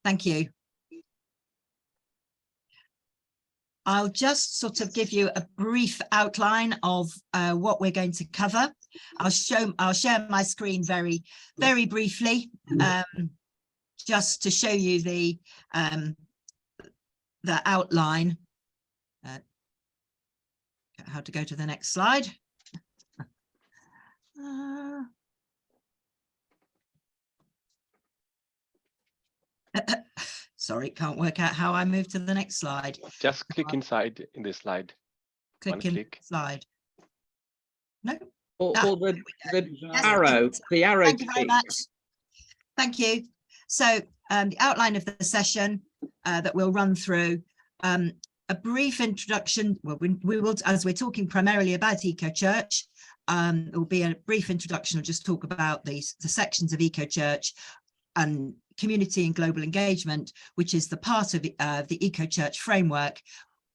Thank you. I'll just sort of give you a brief outline of what we're going to cover. I'll share my screen very briefly, just to show you the outline. How to go to the next slide. Sorry, can't work out how I move to the next slide. Just click inside in the slide. Click slide. No. Or the Yes, arrow. The arrow. Thank you very much. Thank you. So the outline of the session that we'll run through, a brief introduction. Well, we will, as we're talking primarily about EcoChurch, it will be a brief introduction. I'll just talk about the sections of EcoChurch and community and global engagement, which is the part of the EcoChurch framework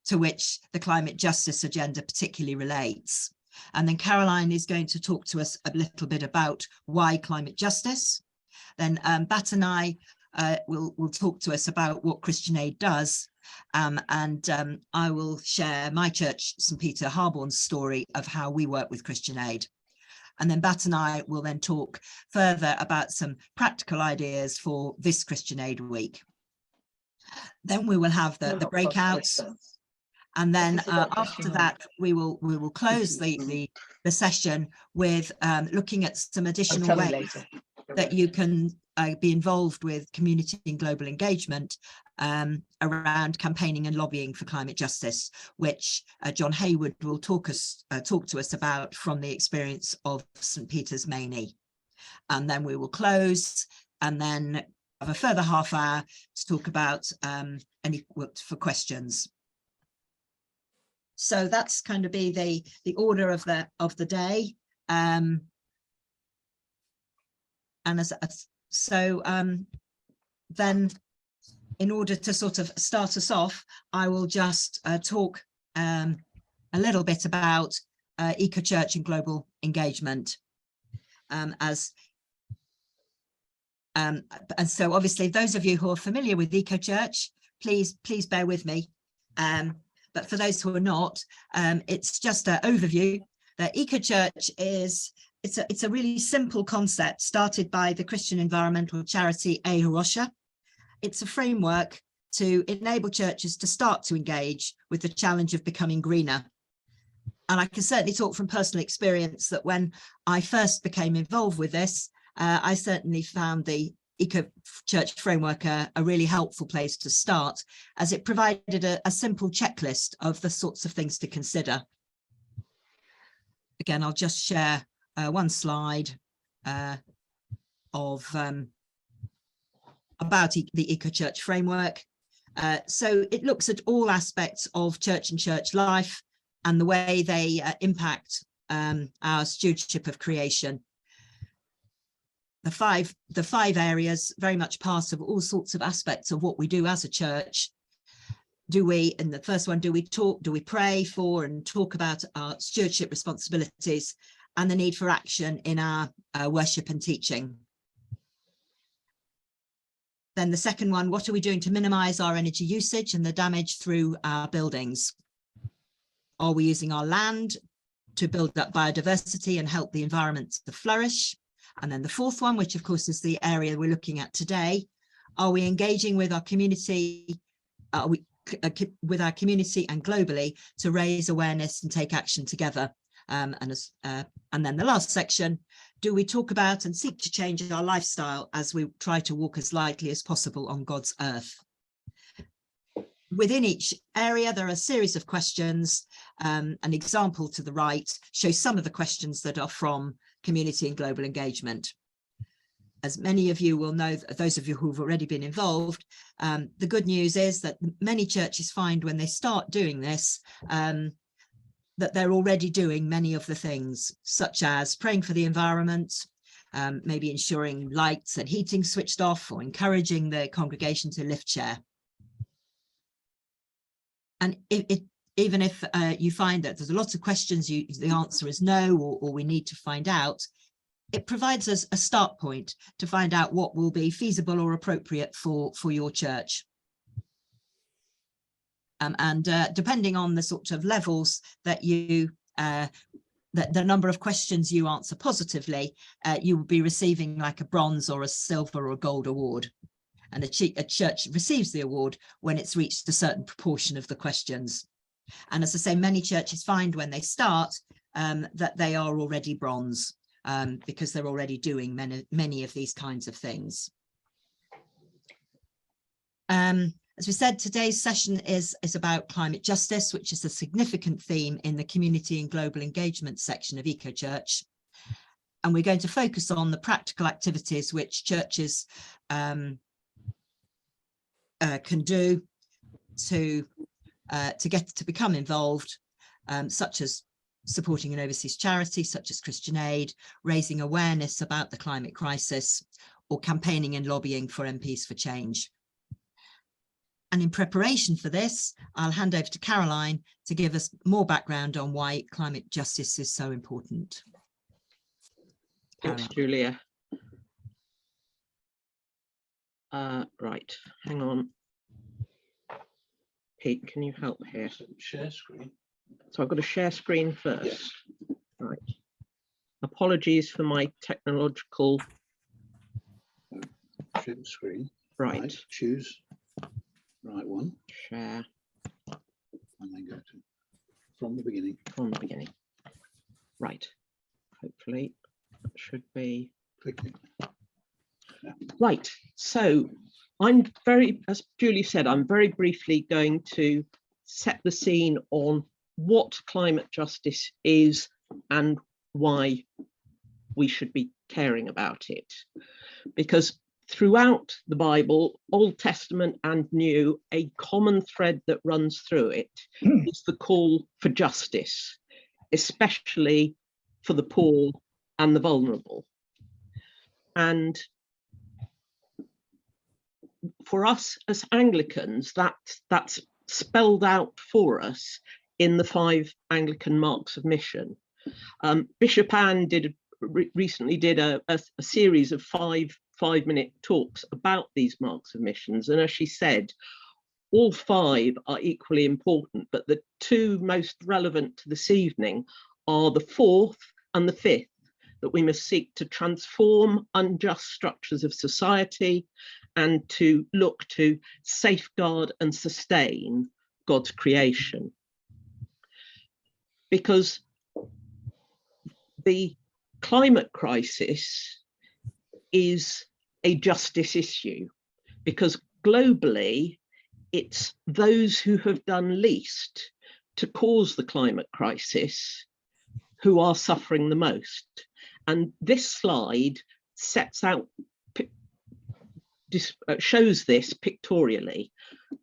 to which the climate justice agenda particularly relates. And then Caroline is going to talk to us a little bit about why climate justice. Then Bat and I will talk to us about what Christian Aid does. And I will share my church, St. Peter Harborne's story of how we work with Christian Aid. And then Bat and I will then talk further about some practical ideas for this Christian Aid week. Then we will have the breakouts. And then after that, we will close the session with looking at some additional ways that you can be involved with community and global engagement around campaigning and lobbying for climate justice, which John Hayward will talk to us about from the experience of St. Peter's Mainey. And then we will close and then have a further half hour to talk about for questions. So that's kind of be the order of the day. And then in order to sort of start us off, I will just talk a little bit about EcoChurch and global engagement. And so obviously those of you who are familiar with EcoChurch, please bear with me. But for those who are not, it's just an overview. That EcoChurch it's a really simple concept started by the Christian environmental charity A Rocha. It's a framework to enable churches to start to engage with the challenge of becoming greener. And I can certainly talk from personal experience that when I first became involved with this, I certainly found the EcoChurch framework a really helpful place to start, as it provided a simple checklist of the sorts of things to consider. Again, I'll just share one slide about the EcoChurch framework. So it looks at all aspects of church and church life and the way they impact our stewardship of creation. The five areas, very much part of all sorts of aspects of what we do as a church. In the first one, do we pray for and talk about our stewardship responsibilities and the need for action in our worship and teaching? Then the second one, what are we doing to minimize our energy usage and the damage through our buildings? Are we using our land to build up biodiversity and help the environment to flourish? And then the fourth one, which of course is the area we're looking at today, are we engaging with our community, and globally to raise awareness and take action together? And then the last section, do we talk about and seek to change our lifestyle as we try to walk as lightly as possible on God's earth? Within each area, there are a series of questions. An example to the right shows some of the questions that are from community and global engagement. As many of you will know, those of you who've already been involved, the good news is that many churches find when they start doing this, that they're already doing many of the things, such as praying for the environment, maybe ensuring lights and heating switched off, or encouraging the congregation to lift share. And even if you find that there's a lot of questions, the answer is no, or we need to find out, it provides us a start point to find out what will be feasible or appropriate for your church. And depending on the sort of levels that you, the number of questions you answer positively, you will be receiving like a bronze or a silver or a gold award. And a church receives the award when it's reached a certain proportion of the questions. And as I say, many churches find when they start that they are already bronze because they're already doing many of these kinds of things. As we said, today's session is about climate justice, which is a significant theme in the community and global engagement section of EcoChurch. And we're going to focus on the practical activities which churches can do to become involved, such as supporting an overseas charity, such as Christian Aid, raising awareness about the climate crisis, or campaigning and lobbying for MPs for change. And in preparation for this, I'll hand over to Caroline to give us more background on why climate justice is so important. Thanks, Julia. Right, hang on. Pete, can you help here? Share screen. So I've got to share screen first. Yes. Right. Apologies for my technological. Share screen. Right. Choose right one. Share And then go to from the beginning. from the beginning. Right. Hopefully that should be. Click it. Right. So I'm as Julie said, I'm very briefly going to set the scene on what climate justice is and why we should be caring about it. Because throughout the Bible, Old Testament and New, a common thread that runs through it is the call for justice, especially for the poor and the vulnerable. And for us as Anglicans, that's spelled out for us in the 5 Anglican marks of mission. Bishop Anne recently did a series of 5-minute talks about these marks of missions, and as she said, all 5 are equally important, but the 2 most relevant to this evening are the 4th and the 5th, that we must seek to transform unjust structures of society and to look to safeguard and sustain God's creation. Because the climate crisis is a justice issue, because globally it's those who have done least to cause the climate crisis who are suffering the most. And this slide sets out, shows this pictorially.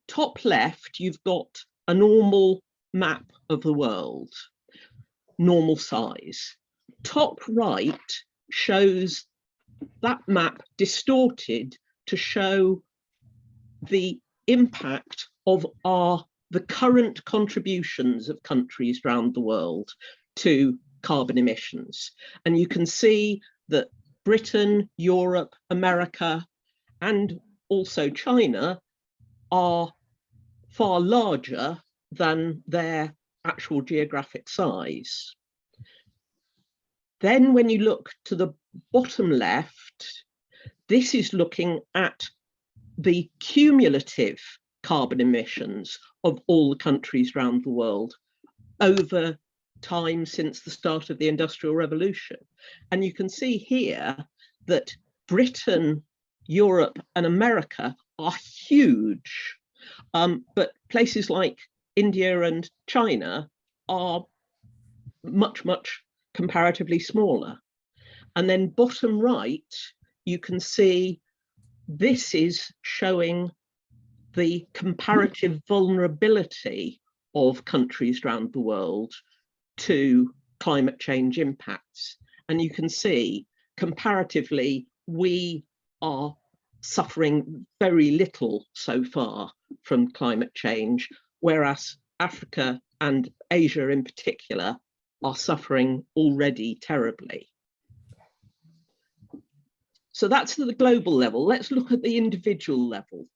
Top left, you've got a normal map of the world, normal size. Top right shows that map distorted to show the impact of the current contributions of countries around the world to carbon emissions. And you can see that Britain, Europe, America, and also China are far larger than their actual geographic size. Then when you look to the bottom left, this is looking at the cumulative carbon emissions of all the countries around the world over time since the start of the Industrial Revolution. And you can see here that Britain, Europe, and America are huge, but places like India and China are much, much comparatively smaller. And then bottom right, you can see this is showing the comparative vulnerability of countries around the world to climate change impacts. And you can see comparatively, we are suffering very little so far from climate change, whereas Africa and Asia in particular are suffering already terribly. So that's at the global level. Let's look at the individual level.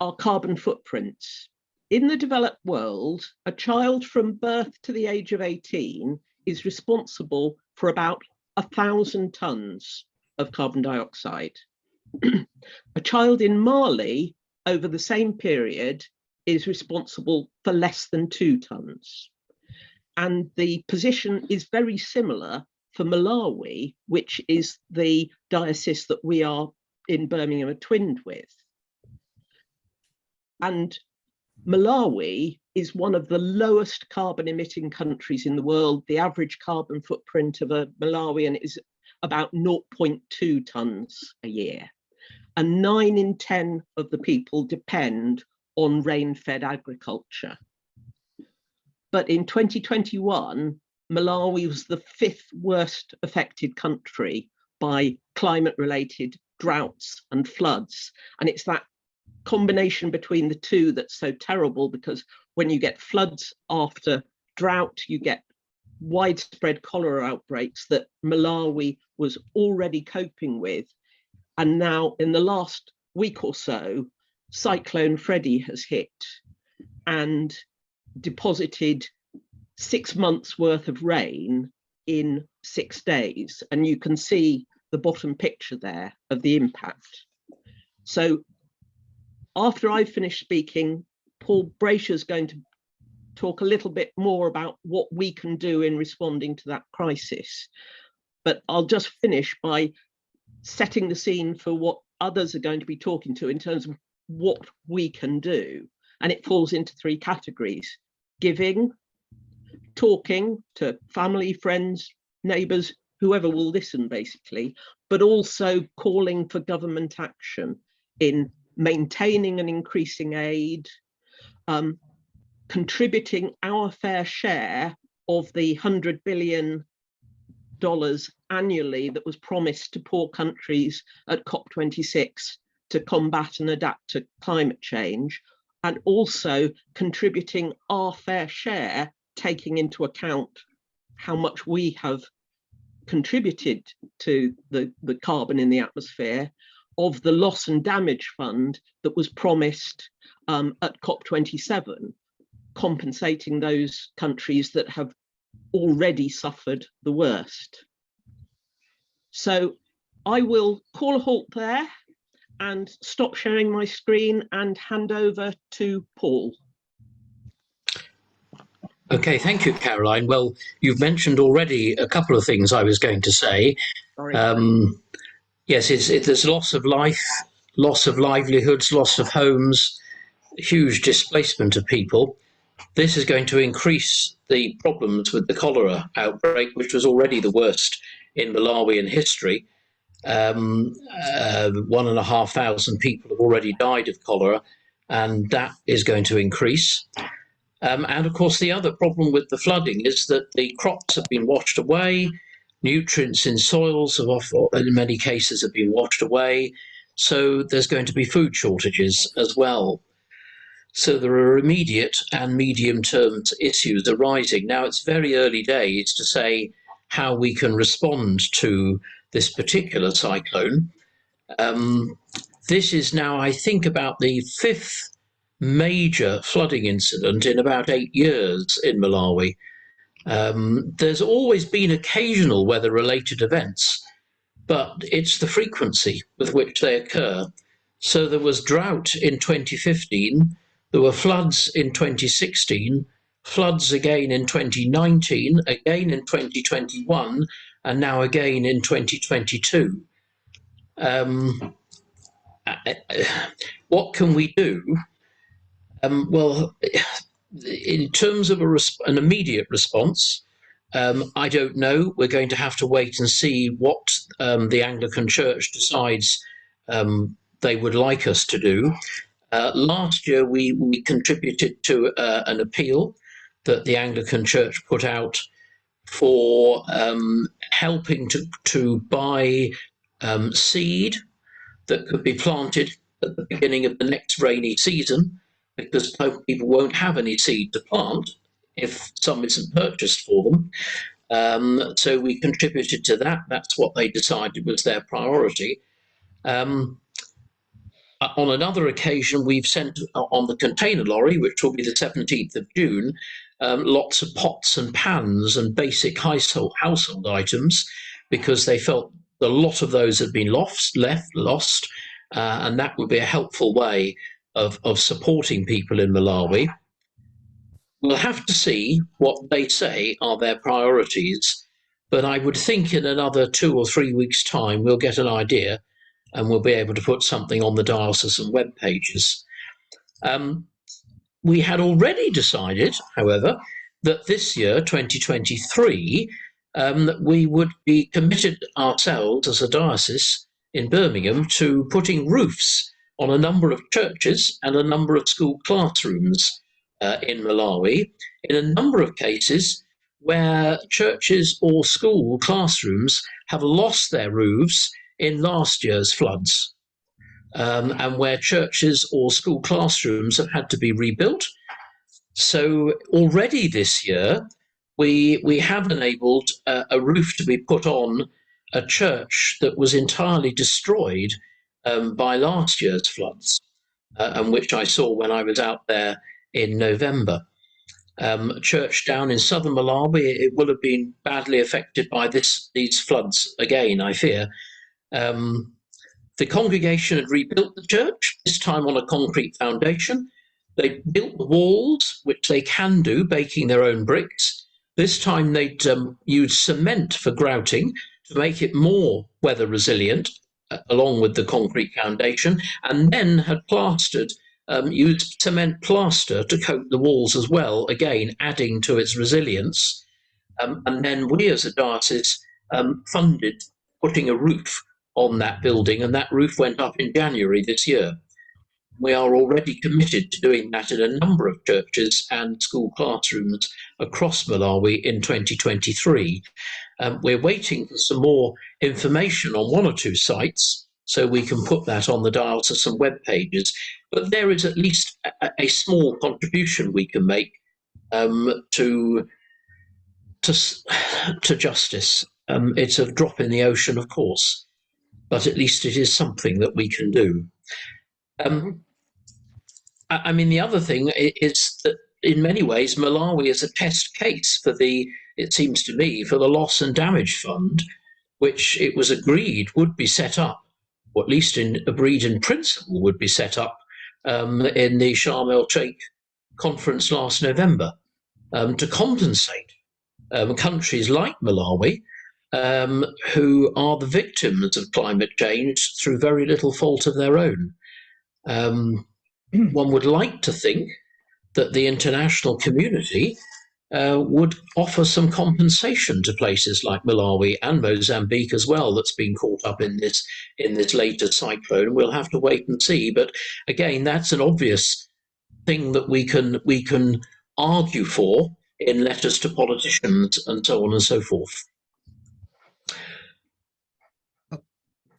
Our carbon footprints. In the developed world, a child from birth to the age of 18 is responsible for about 1,000 tons of carbon dioxide. A child in Mali over the same period is responsible for less than 2 tons. And the position is very similar for Malawi, which is the diocese that we are in Birmingham are twinned with. And Malawi is one of the lowest carbon emitting countries in the world. The average carbon footprint of a Malawian is about 0.2 tons a year. And 9 in 10 of the people depend on rain-fed agriculture. But in 2021, Malawi was the 5th worst affected country by climate-related droughts and floods. And it's that combination between the two that's so terrible, because when you get floods after drought, you get widespread cholera outbreaks that Malawi was already coping with. And now in the last week or so, Cyclone Freddy has hit and deposited 6 months worth of rain in 6 days. And you can see the bottom picture there of the impact. So after I've finished speaking, Paul Brasher is going to talk a little bit more about what we can do in responding to that crisis. But I'll just finish by setting the scene for what others are going to be talking to in terms of what we can do. And it falls into 3 categories: giving, talking to family, friends, neighbours, whoever will listen basically, but also calling for government action in maintaining and increasing aid, contributing our fair share of the $100 billion annually that was promised to poor countries at COP26 to combat and adapt to climate change, and also contributing our fair share, taking into account how much we have contributed to the carbon in the atmosphere, of the loss and damage fund that was promised at COP27, compensating those countries that have already suffered the worst. So I will call a halt there and stop sharing my screen and hand over to Paul. Okay, thank you, Caroline. Well, you've mentioned already a couple of things I was going to say. Yes, there's loss of life, loss of livelihoods, loss of homes, huge displacement of people. This is going to increase the problems with the cholera outbreak, which was already the worst in Malawi in history. 1,500 people have already died of cholera, and that is going to increase. And of course, the other problem with the flooding is that the crops have been washed away, nutrients in soils have in many cases have been washed away, so there's going to be food shortages as well. So there are immediate and medium-term issues arising. Now, it's very early days to say how we can respond to this particular cyclone. This is now, I think, about the 5th major flooding incident in about 8 years in Malawi. There's always been occasional weather-related events, but it's the frequency with which they occur. So there was drought in 2015, there were floods in 2016, floods again in 2019, again in 2021, and now again in 2022. What can we do? Well, in terms of an immediate response, I don't know. We're going to have to wait and see what the Anglican Church decides they would like us to do. Last year, we contributed to an appeal that the Anglican Church put out for helping to buy seed that could be planted at the beginning of the next rainy season, because people won't have any seed to plant if some isn't purchased for them. So we contributed to that. That's what they decided was their priority. On another occasion, we've sent on the container lorry, which will be the 17th of June, lots of pots and pans and basic household items, because they felt a lot of those had been lost, and that would be a helpful way of supporting people in Malawi. We'll have to see what they say are their priorities, but I would think in another 2 or 3 weeks' time we'll get an idea, and we'll be able to put something on the diocesan web pages. We had already decided, however, that this year, 2023, we would be committed ourselves as a diocese in Birmingham to putting roofs on a number of churches and a number of school classrooms in Malawi, in a number of cases where churches or school classrooms have lost their roofs in last year's floods, and where churches or school classrooms have had to be rebuilt. So already this year, we have enabled a roof to be put on a church that was entirely destroyed by last year's floods, and which I saw when I was out there in November. A church down in southern Malawi, it will have been badly affected by these floods again, I fear. The congregation had rebuilt the church, this time on a concrete foundation. They built the walls, which they can do, baking their own bricks. This time they'd used cement for grouting to make it more weather resilient, along with the concrete foundation, and then had plastered, used cement plaster to coat the walls as well, again adding to its resilience. And then we as a diocese funded putting a roof on that building, and that roof went up in January this year. We are already committed to doing that in a number of churches and school classrooms across Malawi in 2023. We're waiting for some more information on 1 or 2 sites so we can put that on the diocesan web pages. But there is at least a small contribution we can make to justice. It's a drop in the ocean, of course, but at least it is something that we can do. I mean, the other thing is that in many ways, Malawi is a test case for it seems to me, for the Loss and Damage Fund, which it was agreed would be set up, or at least agreed in principle would be set up in the Sharm el-Sheikh conference last November, to compensate countries like Malawi, who are the victims of climate change through very little fault of their own. One would like to think that the international community would offer some compensation to places like Malawi and Mozambique as well, that's been caught up in this later cyclone. We'll have to wait and see. But again, that's an obvious thing that we can argue for in letters to politicians and so on and so forth.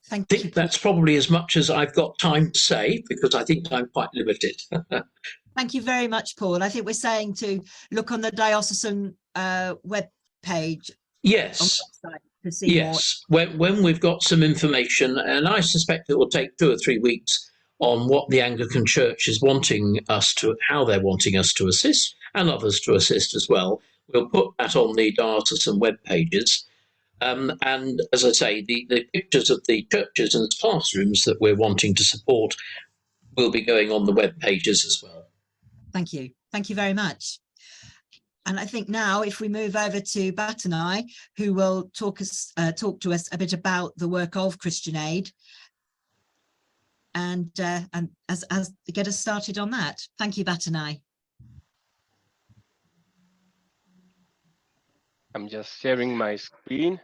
Thank I you. think that's probably as much as I've got time to say, because I think I'm quite limited. Thank you very much, Paul. I think we're saying to look on the diocesan web page. Yes. On the website to see yes. When we've got some information, and I suspect it will take 2 or 3 weeks on what the Anglican Church is wanting us to, how they're wanting us to assist, and others to assist as well. We'll put that on the diocesan web pages. And as I say, the pictures of the churches and classrooms that we're wanting to support will be going on the web pages as well. Thank you. Thank you very much. And I think now if we move over to Batanai, who will talk to us a bit about the work of Christian Aid and as get us started on that. Thank you, Batanai. I'm just sharing my screen.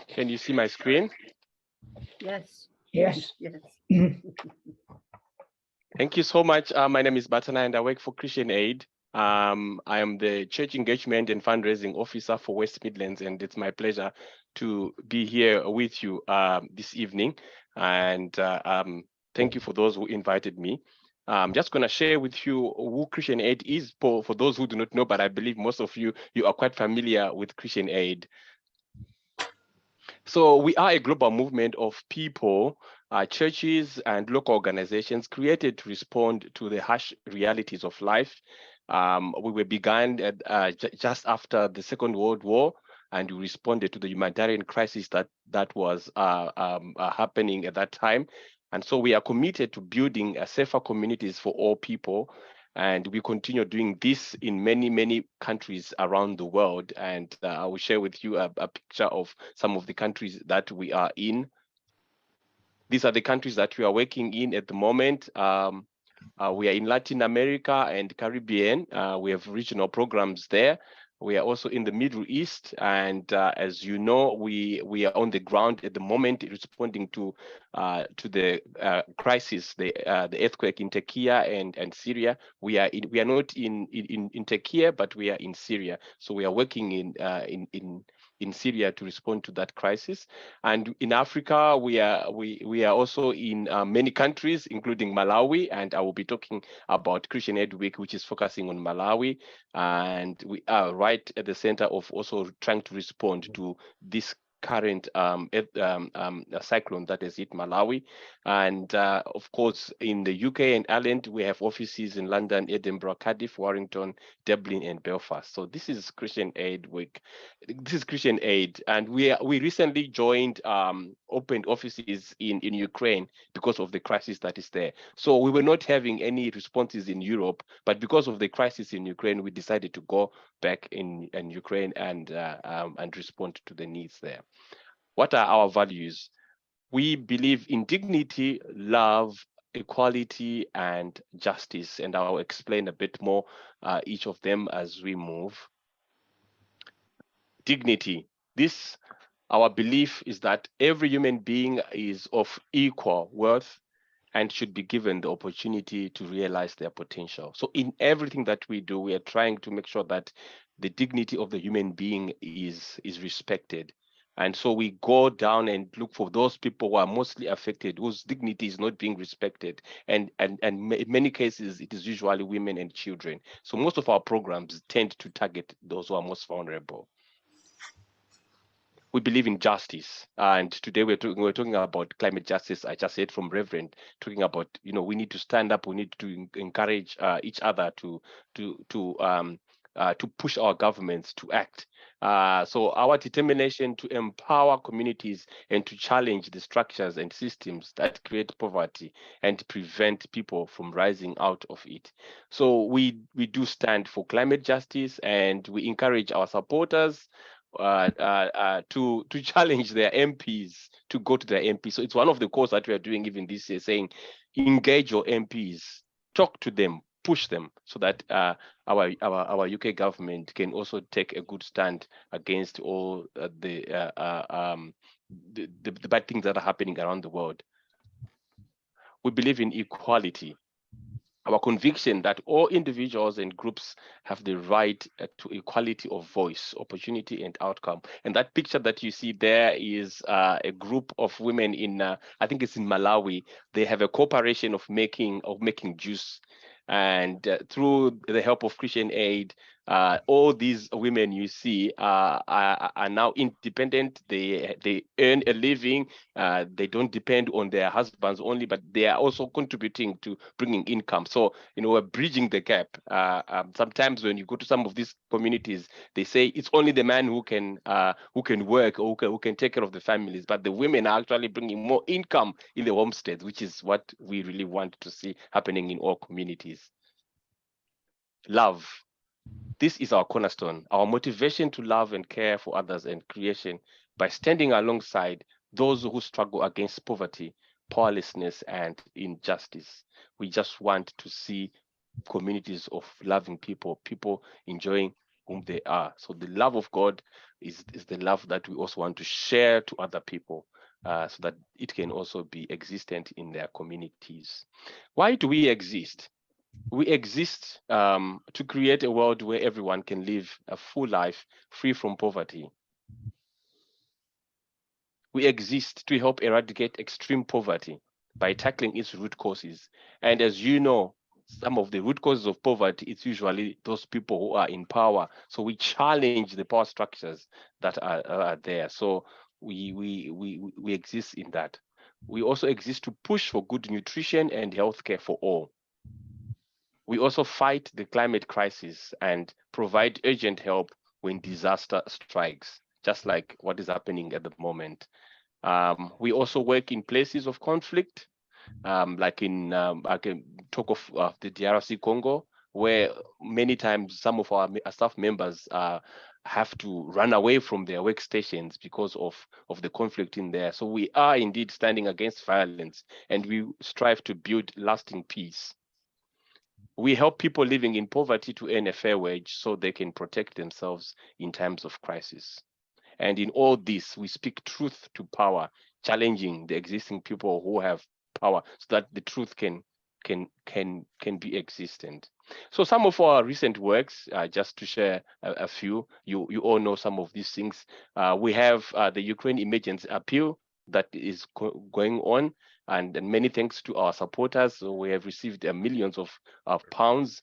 Can you see my screen? Yes. Yes. Yes. Thank you so much. My name is Batanai and I work for Christian Aid. I am the Church Engagement and Fundraising Officer for West Midlands, and it's my pleasure to be here with you this evening. And Thank you for those who invited me. I'm just going to share with you who Christian Aid is for those who do not know, but I believe most of you are quite familiar with Christian Aid. So we are a global movement of people, churches and local organizations created to respond to the harsh realities of life. We were begun just after the Second World War, and we responded to the humanitarian crisis that was happening at that time. And so we are committed to building safer communities for all people. And we continue doing this in many, many countries around the world. And I will share with you a picture of some of the countries that we are in. These are the countries that we are working in at the moment. We are in Latin America and Caribbean. We have regional programs there. We are also in the Middle East, and as you know, we are on the ground at the moment, responding to the crisis, the earthquake in Turkey and Syria. We are not in Turkey, but we are in Syria. So we are working in Syria to respond to that crisis. And in Africa, we are also in many countries, including Malawi, and I will be talking about Christian Aid Week, which is focusing on Malawi. And we are right at the center of also trying to respond to this current cyclone that has hit Malawi. And of course, in the UK and Ireland, we have offices in London, Edinburgh, Cardiff, Warrington, Dublin, and Belfast. So this is Christian Aid Week. This is Christian Aid, and we recently joined, opened offices in Ukraine because of the crisis that is there. So we were not having any responses in Europe, but because of the crisis in Ukraine, we decided to go back in Ukraine and respond to the needs there. What are our values? We believe in dignity, love, equality, and justice, and I'll explain a bit more each of them as we move. Dignity. Our belief is that every human being is of equal worth and should be given the opportunity to realize their potential. So in everything that we do, we are trying to make sure that the dignity of the human being is respected. And so we go down and look for those people who are mostly affected, whose dignity is not being respected. And in many cases, it is usually women and children. So most of our programs tend to target those who are most vulnerable. We believe in justice, and today we're talking about climate justice. I just heard from Reverend talking about, we need to stand up. We need to encourage each other to push our governments to act. So our determination to empower communities and to challenge the structures and systems that create poverty and prevent people from rising out of it. So we do stand for climate justice, and we encourage our supporters to challenge their MPs, to go to their MPs. So it's one of the calls that we are doing even this year, saying engage your MPs, talk to them, push them, so that our UK government can also take a good stand against all the bad things that are happening around the world. We believe in equality. Our conviction that all individuals and groups have the right to equality of voice, opportunity, and outcome. And that picture that you see there is a group of women in, I think it's in Malawi. They have a corporation of making juice. And through the help of Christian Aid, all these women you see are now independent. They earn a living. They don't depend on their husbands only, but they are also contributing to bringing income. So, we're bridging the gap. Sometimes when you go to some of these communities, they say it's only the man who can work or who can take care of the families, but the women are actually bringing more income in the homesteads, which is what we really want to see happening in all communities. Love. This is our cornerstone, our motivation to love and care for others and creation by standing alongside those who struggle against poverty, powerlessness, and injustice. We just want to see communities of loving people enjoying whom they are. So the love of God is the love that we also want to share to other people, so that it can also be existent in their communities. Why do we exist? We exist to create a world where everyone can live a full life free from poverty. We exist to help eradicate extreme poverty. by tackling its root causes. And as you know, some of the root causes of poverty, it's usually those people who are in power. So we challenge the power structures that are there. So we exist in that. We also exist to push for good nutrition and healthcare for all. We also fight the climate crisis and provide urgent help when disaster strikes, just like what is happening at the moment. We also work in places of conflict, like I can talk of the DRC Congo, where many times some of our staff members have to run away from their workstations because of the conflict in there. So we are indeed standing against violence, and we strive to build lasting peace. We help people living in poverty to earn a fair wage so they can protect themselves in times of crisis. And in all this, we speak truth to power, challenging the existing people who have power so that the truth can be existent. So some of our recent works, just to share a few, you all know some of these things. We have the Ukraine Emergency Appeal that is going on, and many thanks to our supporters. So we have received millions of pounds.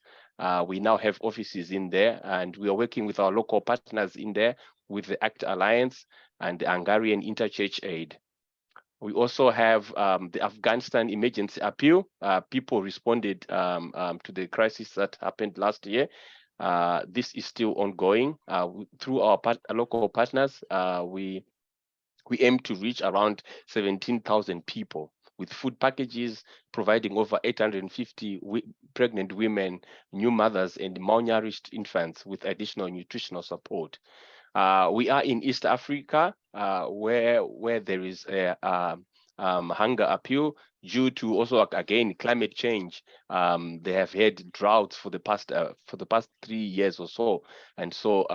We now have offices in there, and we are working with our local partners in there with the ACT Alliance and the Hungarian Interchurch Aid. We also have the Afghanistan Emergency Appeal. People responded to the crisis that happened last year. This is still ongoing. Through our local partners, we aim to reach around 17,000 people with food packages, providing over 850 pregnant women, new mothers, and malnourished infants with additional nutritional support. We are in East Africa, where there is a hunger appeal due to also, again, climate change. They have had droughts for the past 3 years or so, and so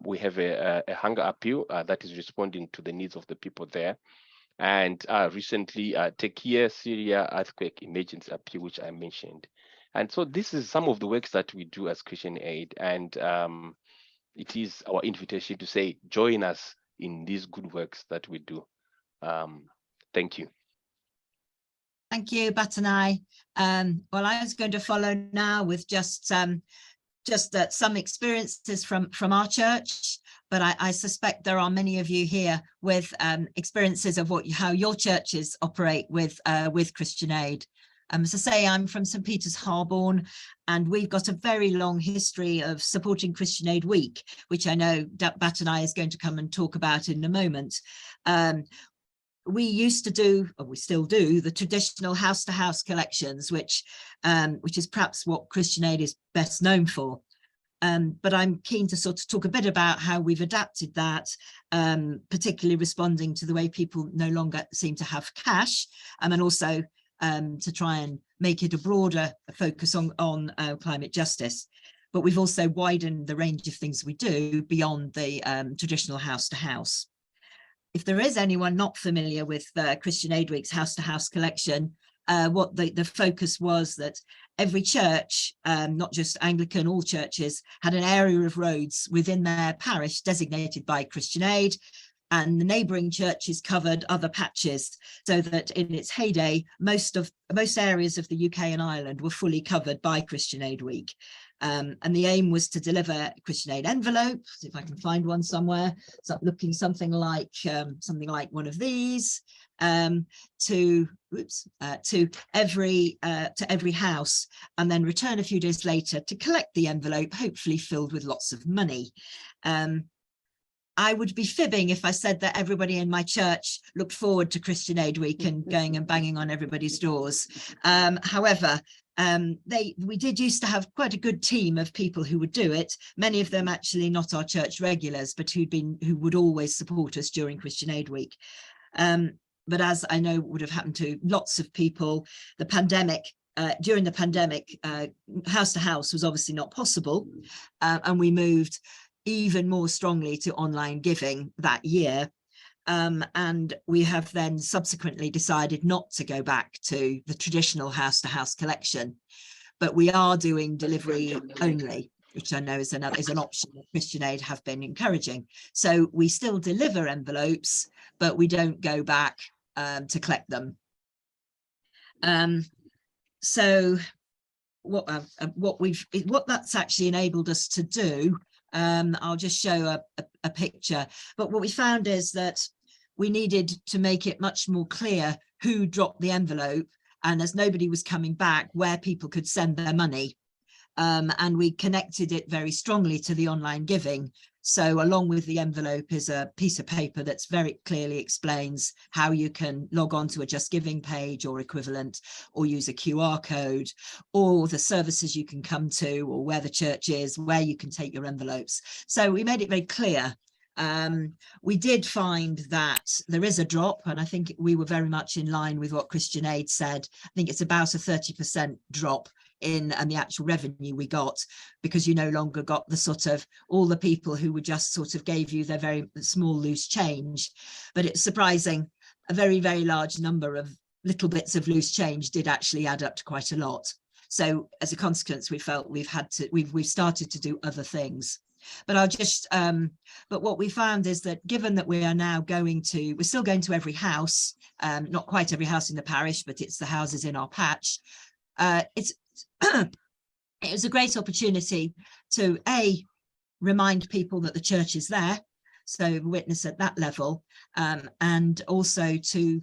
we have a hunger appeal that is responding to the needs of the people there. And recently, Turkey, Syria earthquake emergency appeal, which I mentioned. And so this is some of the works that we do as Christian Aid, and it is our invitation to say, join us in these good works that we do. Thank you. Thank you, Batanai. Well, I was going to follow now with just some experiences from our church, but I suspect there are many of you here with experiences of how your churches operate with Christian Aid. As I say, I'm from St. Peter's Harborne, and we've got a very long history of supporting Christian Aid Week, which I know Batanai is going to come and talk about in a moment. We used to do, or we still do, the traditional house-to-house collections, which is perhaps what Christian Aid is best known for. But I'm keen to sort of talk a bit about how we've adapted that, particularly responding to the way people no longer seem to have cash, and also to try and make it a broader focus on climate justice. But we've also widened the range of things we do beyond the traditional house-to-house. If there is anyone not familiar with Christian Aid Week's house-to-house collection, what the focus was that every church, not just Anglican, all churches, had an area of roads within their parish designated by Christian Aid, and the neighbouring churches covered other patches, so that in its heyday, most areas of the UK and Ireland were fully covered by Christian Aid Week. And the aim was to deliver Christian Aid envelopes, if I can find one somewhere, looking something like one of these, to every house, and then return a few days later to collect the envelope, hopefully filled with lots of money. I would be fibbing if I said that everybody in my church looked forward to Christian Aid Week and going and banging on everybody's doors. However, we did used to have quite a good team of people who would do it. Many of them actually not our church regulars, but who would always support us during Christian Aid Week. But as I know would have happened to lots of people, during the pandemic, house to house was obviously not possible, and we moved even more strongly to online giving that year. And we have then subsequently decided not to go back to the traditional house-to-house collection, but we are doing delivery only, which I know is an option that Christian Aid have been encouraging. So we still deliver envelopes, but we don't go back to collect them. So what that's actually enabled us to do, I'll just show a picture, but what we found is that we needed to make it much more clear who dropped the envelope, and as nobody was coming back, where people could send their money. And we connected it very strongly to the online giving. So along with the envelope is a piece of paper that's very clearly explains how you can log on to a Just Giving page or equivalent, or use a QR code, or the services you can come to, or where the church is, where you can take your envelopes. So we made it very clear. We did find that there is a drop, and I think we were very much in line with what Christian Aid said. I think it's about a 30% drop in and the actual revenue we got, because you no longer got the sort of all the people who would just sort of gave you their very small loose change. But it's surprising, a very, very large number of little bits of loose change did actually add up to quite a lot. So as a consequence, we felt we've started to do other things. But I'll just but what we found is that given that we are now we're still going to every house, not quite every house in the parish, but it's the houses in our patch. It was a great opportunity to remind people that the church is there, so witness at that level, and also to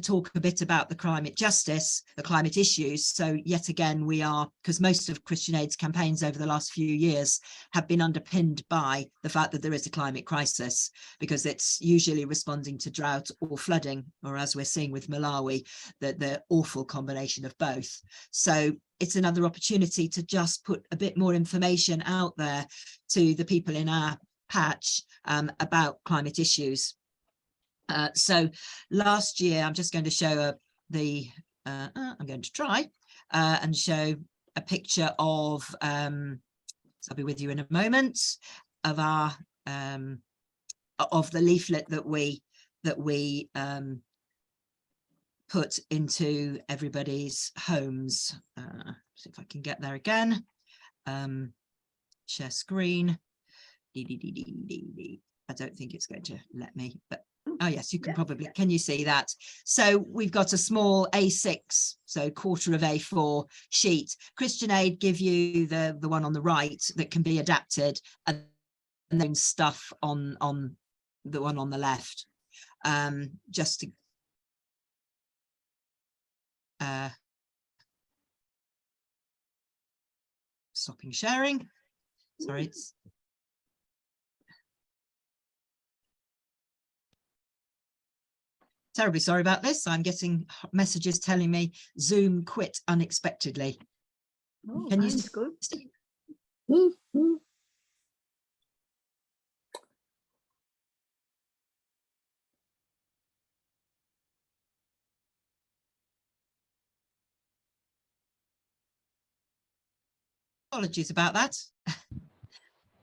talk a bit about the climate justice, the climate issues. So yet again, we are, because most of Christian Aid's campaigns over the last few years have been underpinned by the fact that there is a climate crisis, because it's usually responding to drought or flooding, or as we're seeing with Malawi, the awful combination of both. So it's another opportunity to just put a bit more information out there to the people in our patch about climate issues. So last year, I'm just going to show I'm going to try and show a picture of, so I'll be with you in a moment, of our of the leaflet that we put into everybody's homes. See if I can get there again. Share screen. I don't think it's going to let me, but oh yes, you can probably, can you see that? So we've got a small A6, so quarter of A4 sheet. Christian Aid give you the one on the right that can be adapted, and then stuff on the one on the left. Just to stopping sharing. Sorry, it's terribly sorry about this. I'm getting messages telling me Zoom quit unexpectedly. Oh, Can you mine's good. Apologies about that.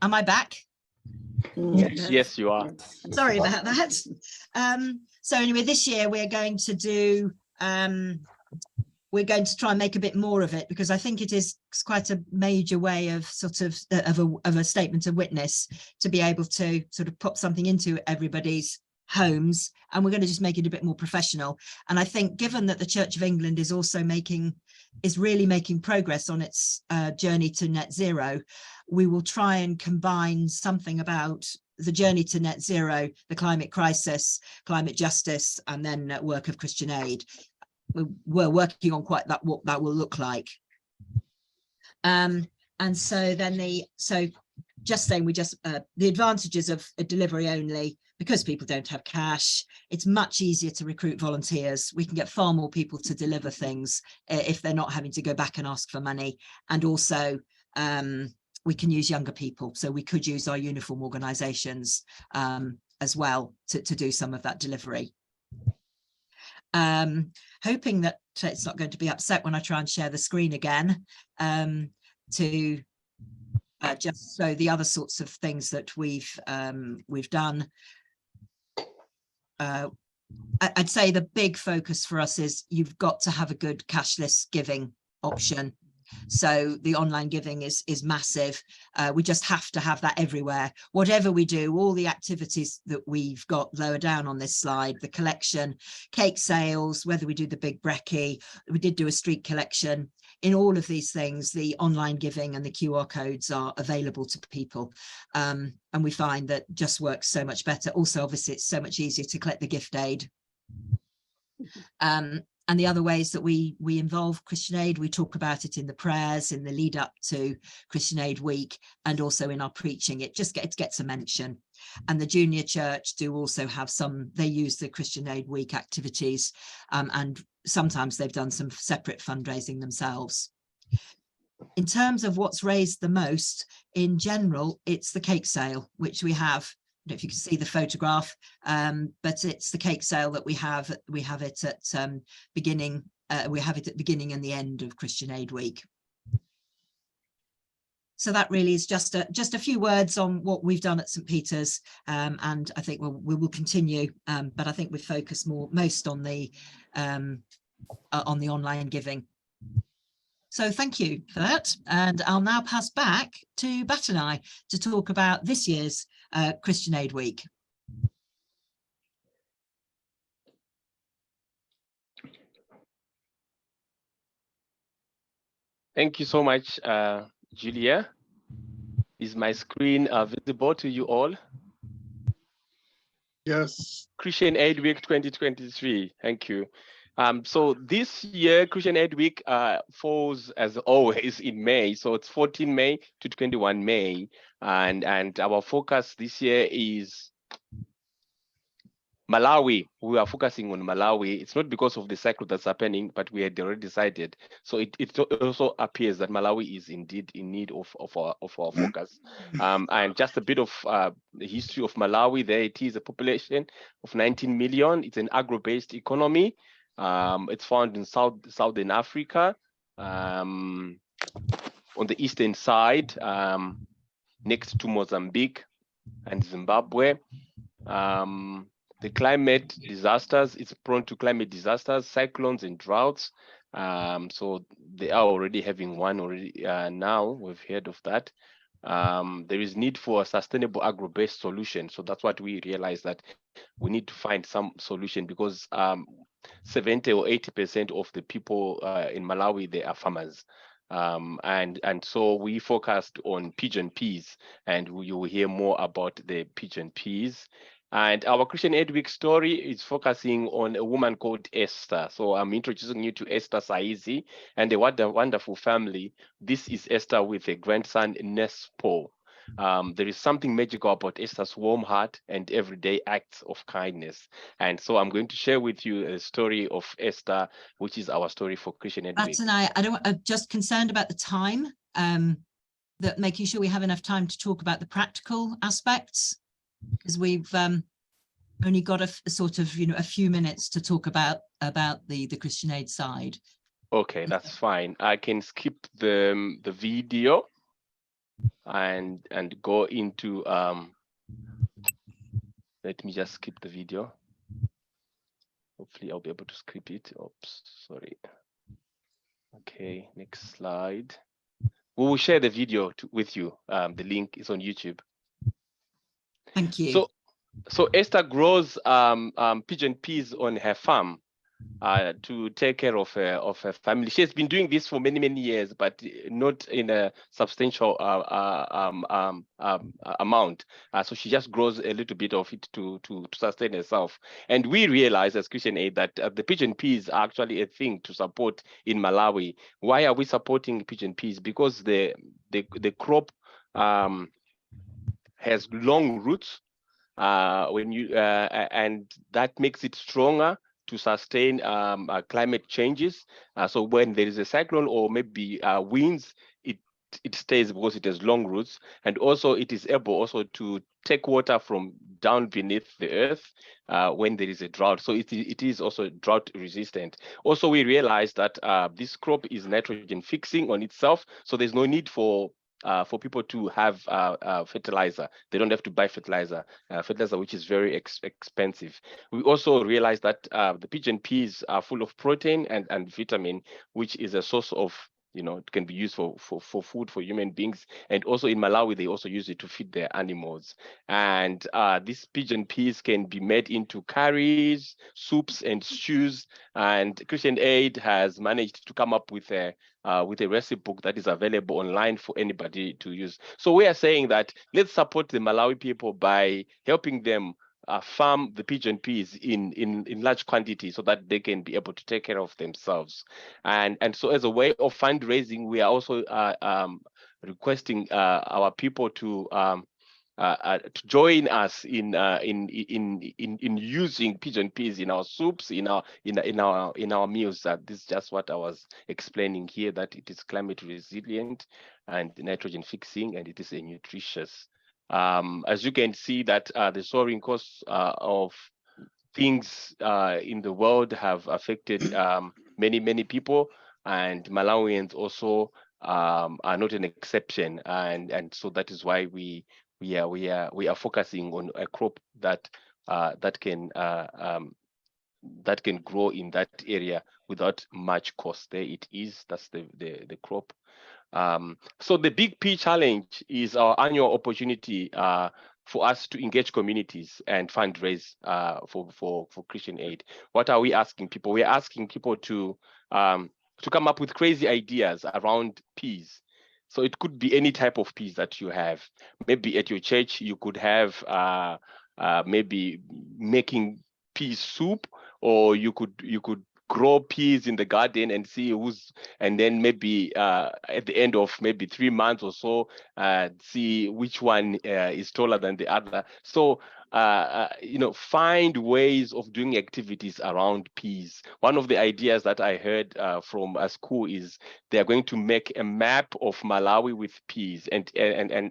Am I back? Yes, you are. Sorry about that. So anyway, this year we're going to do, we're going to try and make a bit more of it, because I think it is quite a major way of sort of a statement of witness to be able to sort of put something into everybody's homes, and we're going to just make it a bit more professional. And I think given that the Church of England is also really making progress on its journey to net zero, we will try and combine something about the journey to net zero, the climate crisis, climate justice, and then work of Christian Aid. We're working on quite that, what that will look like. And so then just saying, the advantages of a delivery only, because people don't have cash, it's much easier to recruit volunteers. We can get far more people to deliver things if they're not having to go back and ask for money. And also we can use younger people. So we could use our uniform organisations as well to do some of that delivery. Hoping that it's not going to be upset when I try and share the screen again, to just show the other sorts of things that we've done. I'd say the big focus for us is you've got to have a good cashless giving option So the online giving is massive. We just have to have that everywhere. Whatever we do, all the activities that we've got lower down on this slide, the collection, cake sales, whether we do the big brekkie, we did do a street collection. In all of these things, the online giving and the QR codes are available to people. And we find that just works so much better. Also, obviously, it's so much easier to collect the gift aid. And the other ways that we involve Christian Aid, we talk about it in the prayers, in the lead up to Christian Aid Week, and also in our preaching. It just gets a mention. And the junior church do also have some, they use the Christian Aid Week activities, and sometimes they've done some separate fundraising themselves. In terms of what's raised the most, in general, it's the cake sale, which we have. I don't know if you can see the photograph, but it's the cake sale that we have. We have it at beginning. We have it at beginning and the end of Christian Aid Week. So that really is just a few words on what we've done at St. Peter's, and I think we will continue. But I think we focus most on the online giving. So thank you for that. And I'll now pass back to Batanai to talk about this year's Christian Aid Week. Thank you so much, Julia. Is my screen visible to you all? Yes. Christian Aid Week 2023. Thank you. So this year, Christian Aid Week falls, as always, in May. So it's 14 May to 21 May. And our focus this year is Malawi. We are focusing on Malawi. It's not because of the cycle that's happening, but we had already decided. So it also appears that Malawi is indeed in need of our focus. And just a bit of the history of Malawi. There it is, a population of 19 million. It's an agro-based economy. It's found in Southern Africa, on the eastern side, next to Mozambique and Zimbabwe. The climate disasters, it's prone to climate disasters, cyclones and droughts. So they are already having one already now. We've heard of that. There is need for a sustainable agro-based solution. So that's what we realized, that we need to find some solution, because 70 or 80% of the people in Malawi, they are farmers. And so we focused on pigeon peas, and you will hear more about the pigeon peas. And our Christian Aid Week story is focusing on a woman called Esther. So I'm introducing you to Esther Saizi and a wonderful family. This is Esther with a grandson, Nespo. There is something magical about Esther's warm heart and everyday acts of kindness. And so I'm going to share with you a story of Esther, which is our story for Christian Aid Week. I'm just concerned about the time, that making sure we have enough time to talk about the practical aspects, because we've only got a sort of, a few minutes to talk about the Christian Aid side. Okay, that's fine. I can skip the video and go into let me just skip the video. Hopefully I'll be able to skip it. Oops, sorry. Okay, next slide. We will share the video with you. The link is on YouTube. Thank you. So Esther grows pigeon peas on her farm to take care of her family. She has been doing this for many years, but not in a substantial amount. So she just grows a little bit of it to sustain herself. And we realize as Christian Aid that the pigeon peas are actually a thing to support in Malawi. Why are we supporting pigeon peas? Because the crop has long roots, and that makes it stronger to sustain climate changes. So when there is a cyclone or maybe winds, it stays because it has long roots, and also it is able also to take water from down beneath the earth when there is a drought. So it is also drought resistant. Also, we realize that this crop is nitrogen fixing on itself, so there's no need for people to have fertilizer. They don't have to buy fertilizer, which is very expensive. We also realize that the pigeon peas are full of protein and vitamin, which is a source of it can be used for food for human beings. And also in Malawi, they also use it to feed their animals. And these pigeon peas can be made into curries, soups, and stews. And Christian Aid has managed to come up with a recipe book that is available online for anybody to use. So we are saying that let's support the Malawi people by helping them farm the pigeon peas in large quantity so that they can be able to take care of themselves. And so as a way of fundraising, we are also requesting our people to join us in using pigeon peas in our soups, in our meals. This is just what I was explaining here, that it is climate resilient and nitrogen fixing, and it is a nutritious. As you can see that the soaring costs of things in the world have affected many people, and Malawians also are not an exception. And so that is why we are focusing on a crop that can grow in that area without much cost. There it is. That's the crop. So the Big P Challenge is our annual opportunity for us to engage communities and fundraise for Christian Aid. What are we asking people? We are asking people to come up with crazy ideas around peas. So it could be any type of peas that you have. Maybe at your church you could have maybe making pea soup, or you could grow peas in the garden and see and then maybe at the end of maybe 3 months or so, see which one is taller than the other. So find ways of doing activities around peas. One of the ideas that I heard from a school is they're going to make a map of Malawi with peas and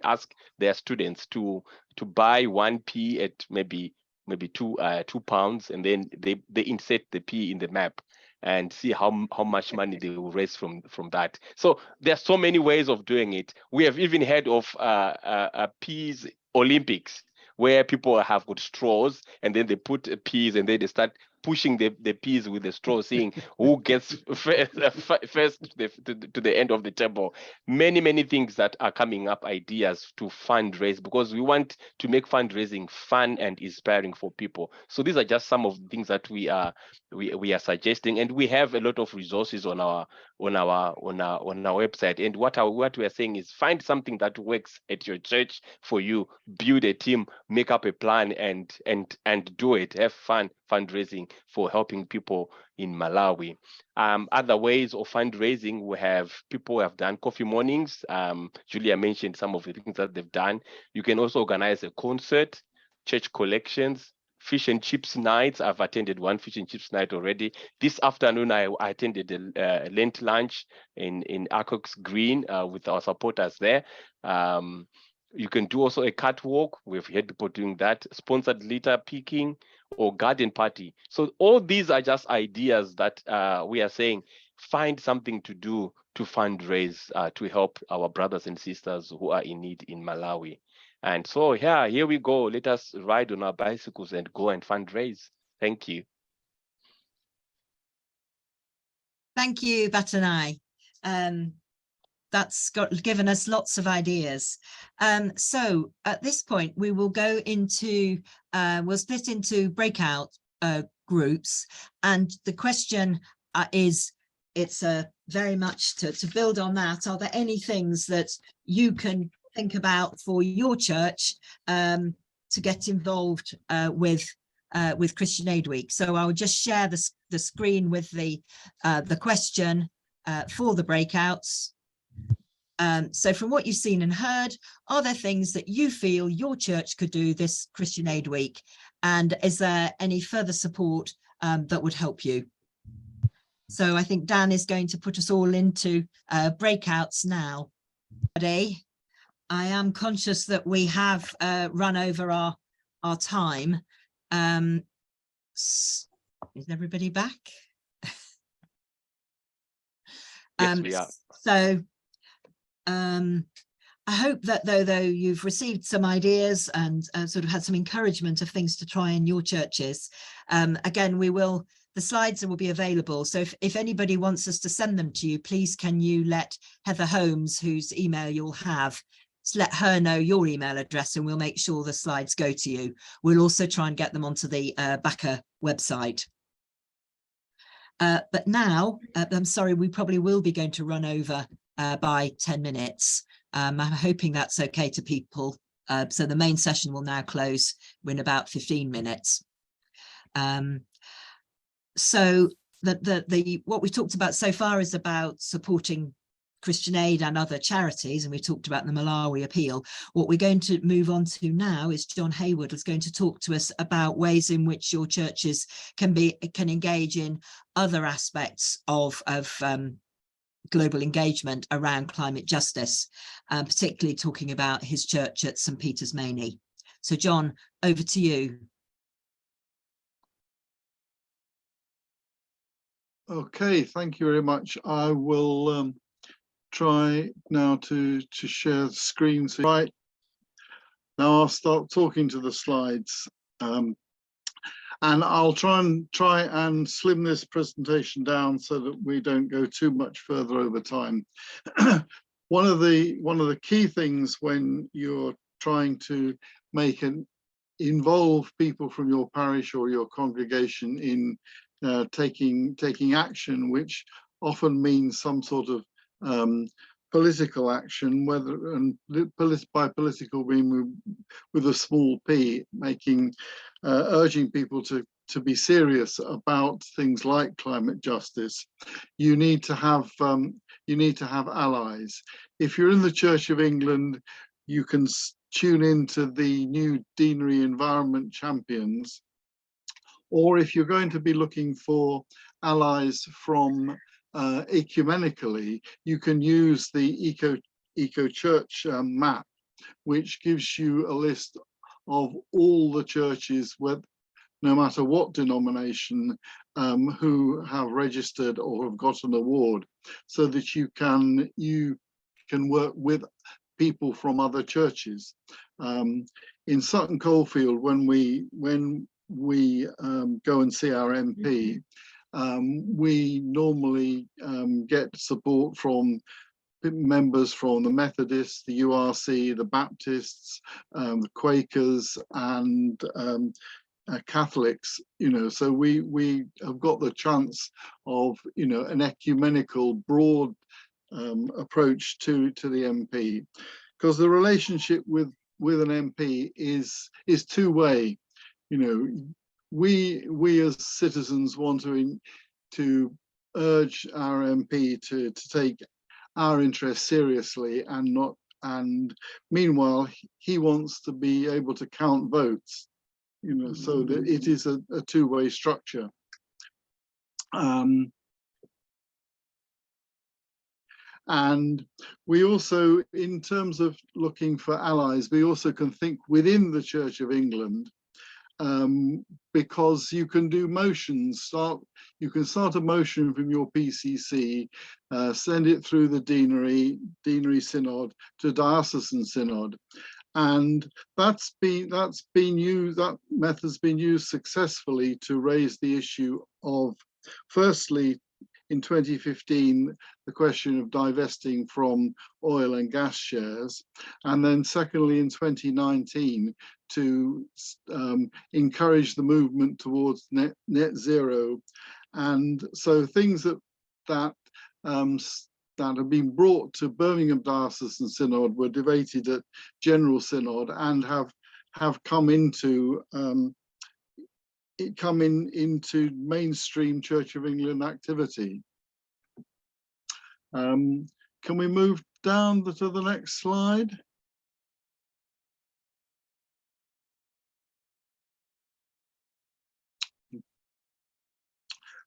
ask their students to buy 1 pea at maybe £2, and then they insert the pea in the map and see how much money they will raise from that. So there are so many ways of doing it. We have even heard of peas Olympics, where people have got straws and then they put peas and then they start pushing the peas with the straw, seeing who gets first to the end of the table. Many things that are coming up, ideas to fundraise, because we want to make fundraising fun and inspiring for people. So these are just some of the things that we are suggesting, and we have a lot of resources on our website. And what we are saying is, find something that works at your church for you, build a team, make up a plan, and do it. Have fun fundraising for helping people in Malawi. Other ways of fundraising, we have people who have done coffee mornings. Julia mentioned some of the things that they've done. You can also organize a concert, church collections, fish and chips nights. I've attended one fish and chips night already. This afternoon, I attended a Lent lunch in Accox Green with our supporters there. You can do also a catwalk. We've heard people doing that, sponsored litter picking, or garden party. So all these are just ideas that we are saying, find something to do to fundraise, to help our brothers and sisters who are in need in Malawi. And so here we go. Let us ride on our bicycles and go and fundraise. Thank you. Thank you, Batanai. That's given us lots of ideas. So at this point, we will go into, we'll split into breakout groups. And the question is, it's very much to build on that. Are there any things that you can think about for your church to get involved with Christian Aid Week? So I'll just share the screen with the question for the breakouts. So from what you've seen and heard, are there things that you feel your church could do this Christian Aid Week? And is there any further support that would help you? So I think Dan is going to put us all into breakouts now. I am conscious that we have run over our time. Is everybody back? Yes, we are. So I hope that though you've received some ideas and sort of had some encouragement of things to try in your churches, again, we will the slides will be available. So if anybody wants us to send them to you, please can you let Heather Holmes, whose email you'll have, let her know your email address and we'll make sure the slides go to you. We'll also try and get them onto the BACA website. But now, I'm sorry, we probably will be going to run over by 10 minutes. I'm hoping that's okay to people. So the main session will now close in about 15 minutes. So what we've talked about so far is about supporting Christian Aid and other charities, and we talked about the Malawi appeal. What we're going to move on to now is John Hayward is going to talk to us about ways in which your churches can engage in other aspects of global engagement around climate justice, particularly talking about his church at St. Peter's Maney. So John, over to you. Okay, thank you very much. I will try now to share the screen. So right now I'll start talking to the slides, and I'll try and slim this presentation down so that we don't go too much further over time. One of the key things when you're trying to involve people from your parish or your congregation in taking action, which often means some sort of political action, by political being with a small p, urging people to be serious about things like climate justice. You need to have allies. If you're in the Church of England, you can tune into the new Deanery Environment Champions, or if you're going to be looking for allies from ecumenically, you can use the Eco Church map, which gives you a list of all the churches, no matter what denomination, who have registered or have got an award, so that you can work with people from other churches. In Sutton Coldfield, when we go and see our MP, we normally get support from members from the Methodists, the URC, the Baptists, the Quakers, and Catholics. So we have got the chance of an ecumenical, broad approach to the MP, because the relationship with an MP is two-way. We as citizens want to urge our MP to take our interests seriously, and meanwhile he wants to be able to count votes, so that it is a two-way structure. And we also, in terms of looking for allies, we also can think within the Church of England, because you can do motions. You can start a motion from your PCC, send it through the deanery synod to diocesan synod, and that method's been used successfully to raise the issue of, firstly, in 2015, the question of divesting from oil and gas shares, and then secondly in 2019 to encourage the movement towards net zero. And so things that have been brought to Birmingham Diocesan Synod were debated at General Synod and have come into mainstream Church of England activity. Can we move down to the next slide?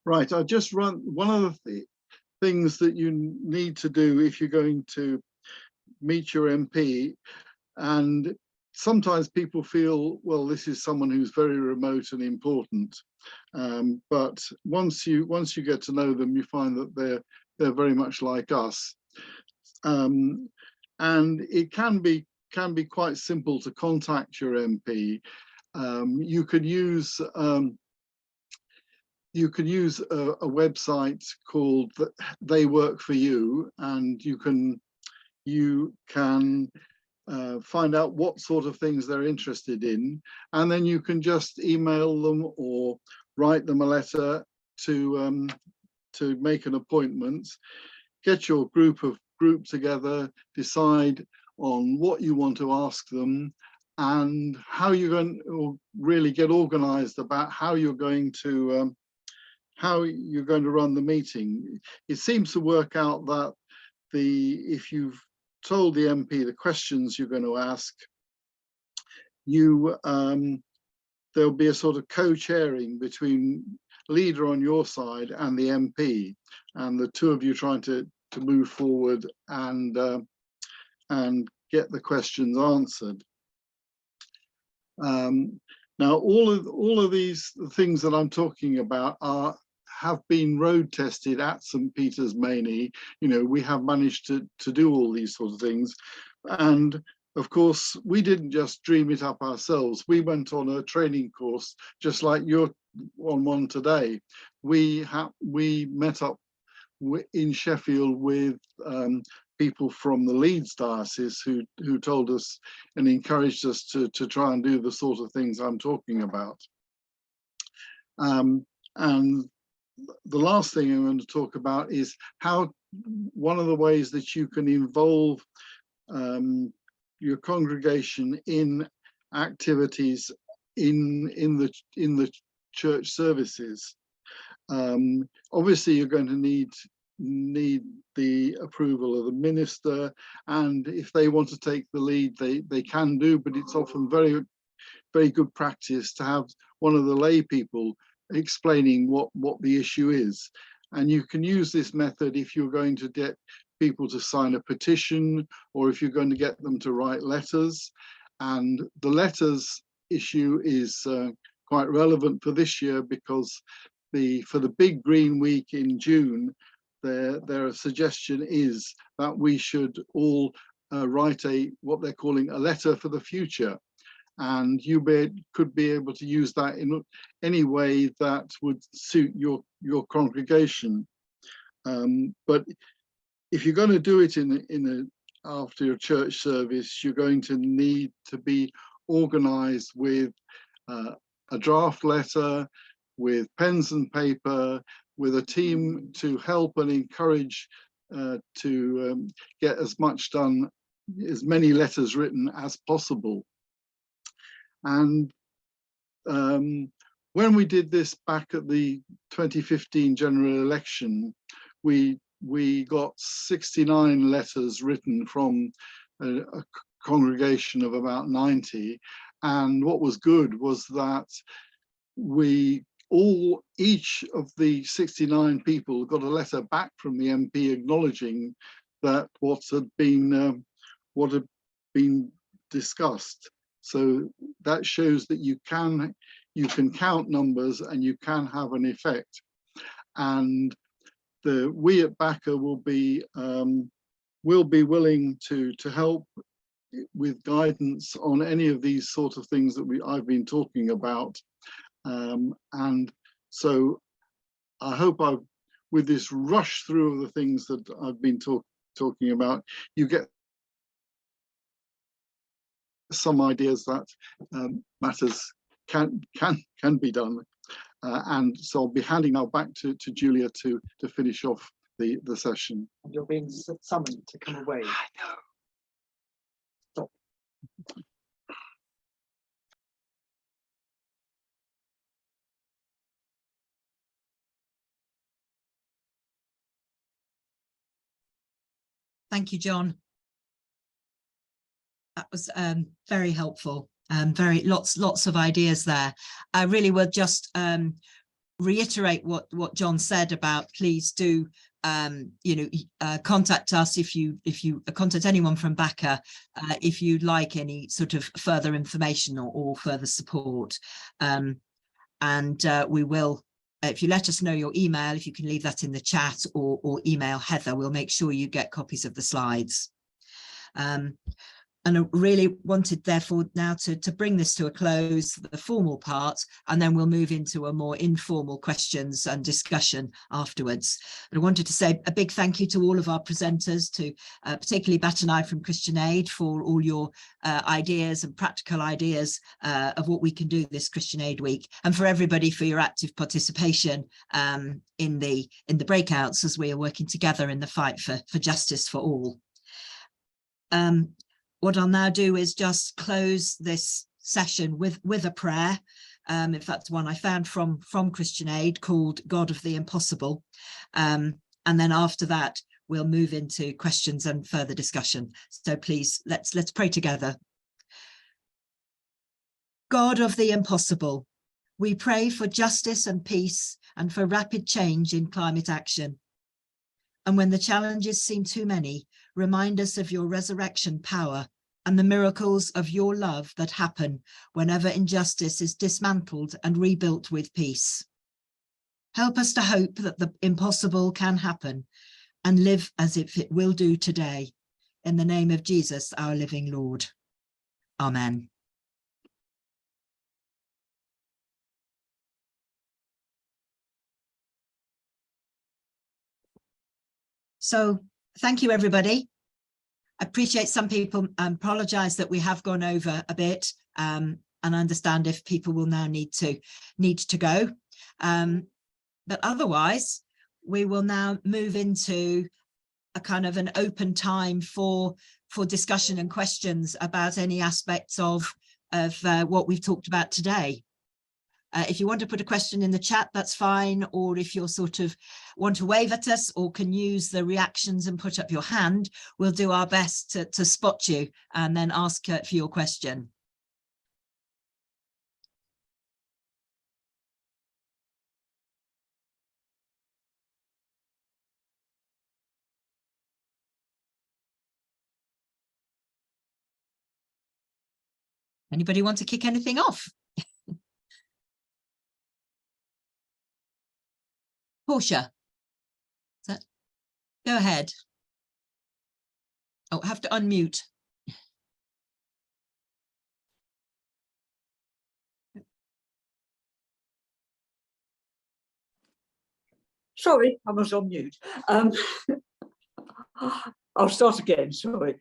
Right, I'll just run one of the things that you need to do if you're going to meet your MP, and sometimes people feel, well, this is someone who's very remote and important, but once you get to know them, you find that they're very much like us, and it can be quite simple to contact your MP. You could use you can use a website called They Work For You, and you can find out what sort of things they're interested in, and then you can just email them or write them a letter to make an appointment, get your group together, decide on what you want to ask them and how you're going to really get organized about how you're going to run the meeting. It seems to work out that if you've told the MP the questions you're going to ask, there'll be a sort of co-chairing between leader on your side and the MP, and the two of you trying to move forward and get the questions answered. Now, all of these things that I'm talking about have been road tested at St. Peter's Mainey. You know, we have managed to do all these sorts of things, and of course, we didn't just dream it up ourselves. We went on a training course, just like you're on one today. We met up in Sheffield with people from the Leeds diocese who told us and encouraged us to try and do the sort of things I'm talking about. And the last thing I'm going to talk about is how one of the ways that you can involve your congregation in activities in the church services. Obviously, you're going to need the approval of the minister, and if they want to take the lead, they can do, but it's often very, very good practice to have one of the lay people explaining what the issue is. And you can use this method if you're going to get people to sign a petition, or if you're going to get them to write letters. And the letters issue is quite relevant for this year, because for the big green week in June, their suggestion is that we should all write what they're calling a letter for the future. And you could be able to use that in any way that would suit your congregation. But if you're going to do it after your church service, you're going to need to be organized with a draft letter, with pens and paper, with a team to help and encourage to get as much done, as many letters written as possible. And when we did this back at the 2015 general election, we got 69 letters written from a congregation of about 90. And what was good was that each of the 69 people got a letter back from the MP acknowledging that what had been discussed. So that shows that you can count numbers and you can have an effect. And we at BACA will be willing to help with guidance on any of these sort of things that I've been talking about. And so I hope with this rush through of the things that I've been talking about, you get some ideas that matters can be done. And so I'll be handing now back to Julia to finish off the session. You're being summoned to come away. I know. Stop. Thank you, John. That was very helpful. Lots of ideas there. I really will just reiterate what John said about, please do contact us if you contact anyone from BACA if you'd like any sort of further information or further support. And we will, if you let us know your email, if you can leave that in the chat or email Heather, we'll make sure you get copies of the slides. I really wanted, therefore, now to bring this to a close, the formal part, and then we'll move into a more informal questions and discussion afterwards. But I wanted to say a big thank you to all of our presenters, to particularly Batanai from Christian Aid, for all your ideas and practical ideas of what we can do this Christian Aid Week, and for everybody for your active participation in the breakouts as we are working together in the fight for justice for all. What I'll now do is just close this session with a prayer. In fact, one I found from Christian Aid called God of the Impossible. And then after that, we'll move into questions and further discussion. So please, let's pray together. God of the impossible, we pray for justice and peace and for rapid change in climate action. And when the challenges seem too many, remind us of your resurrection power and the miracles of your love that happen whenever injustice is dismantled and rebuilt with peace. Help us to hope that the impossible can happen and live as if it will do today. In the name of Jesus, our living Lord. Amen. So thank you, everybody. I appreciate some people apologize that we have gone over a bit, and I understand if people will now need to go. But otherwise, we will now move into a kind of an open time for discussion and questions about any aspects of what we've talked about today. If you want to put a question in the chat, that's fine. Or if you're sort of want to wave at us or can use the reactions and put up your hand, we'll do our best to spot you and then ask for your question. Anybody want to kick anything off? Portia, go ahead. Oh, I have to unmute. Sorry, I was on mute. I'll start again, sorry.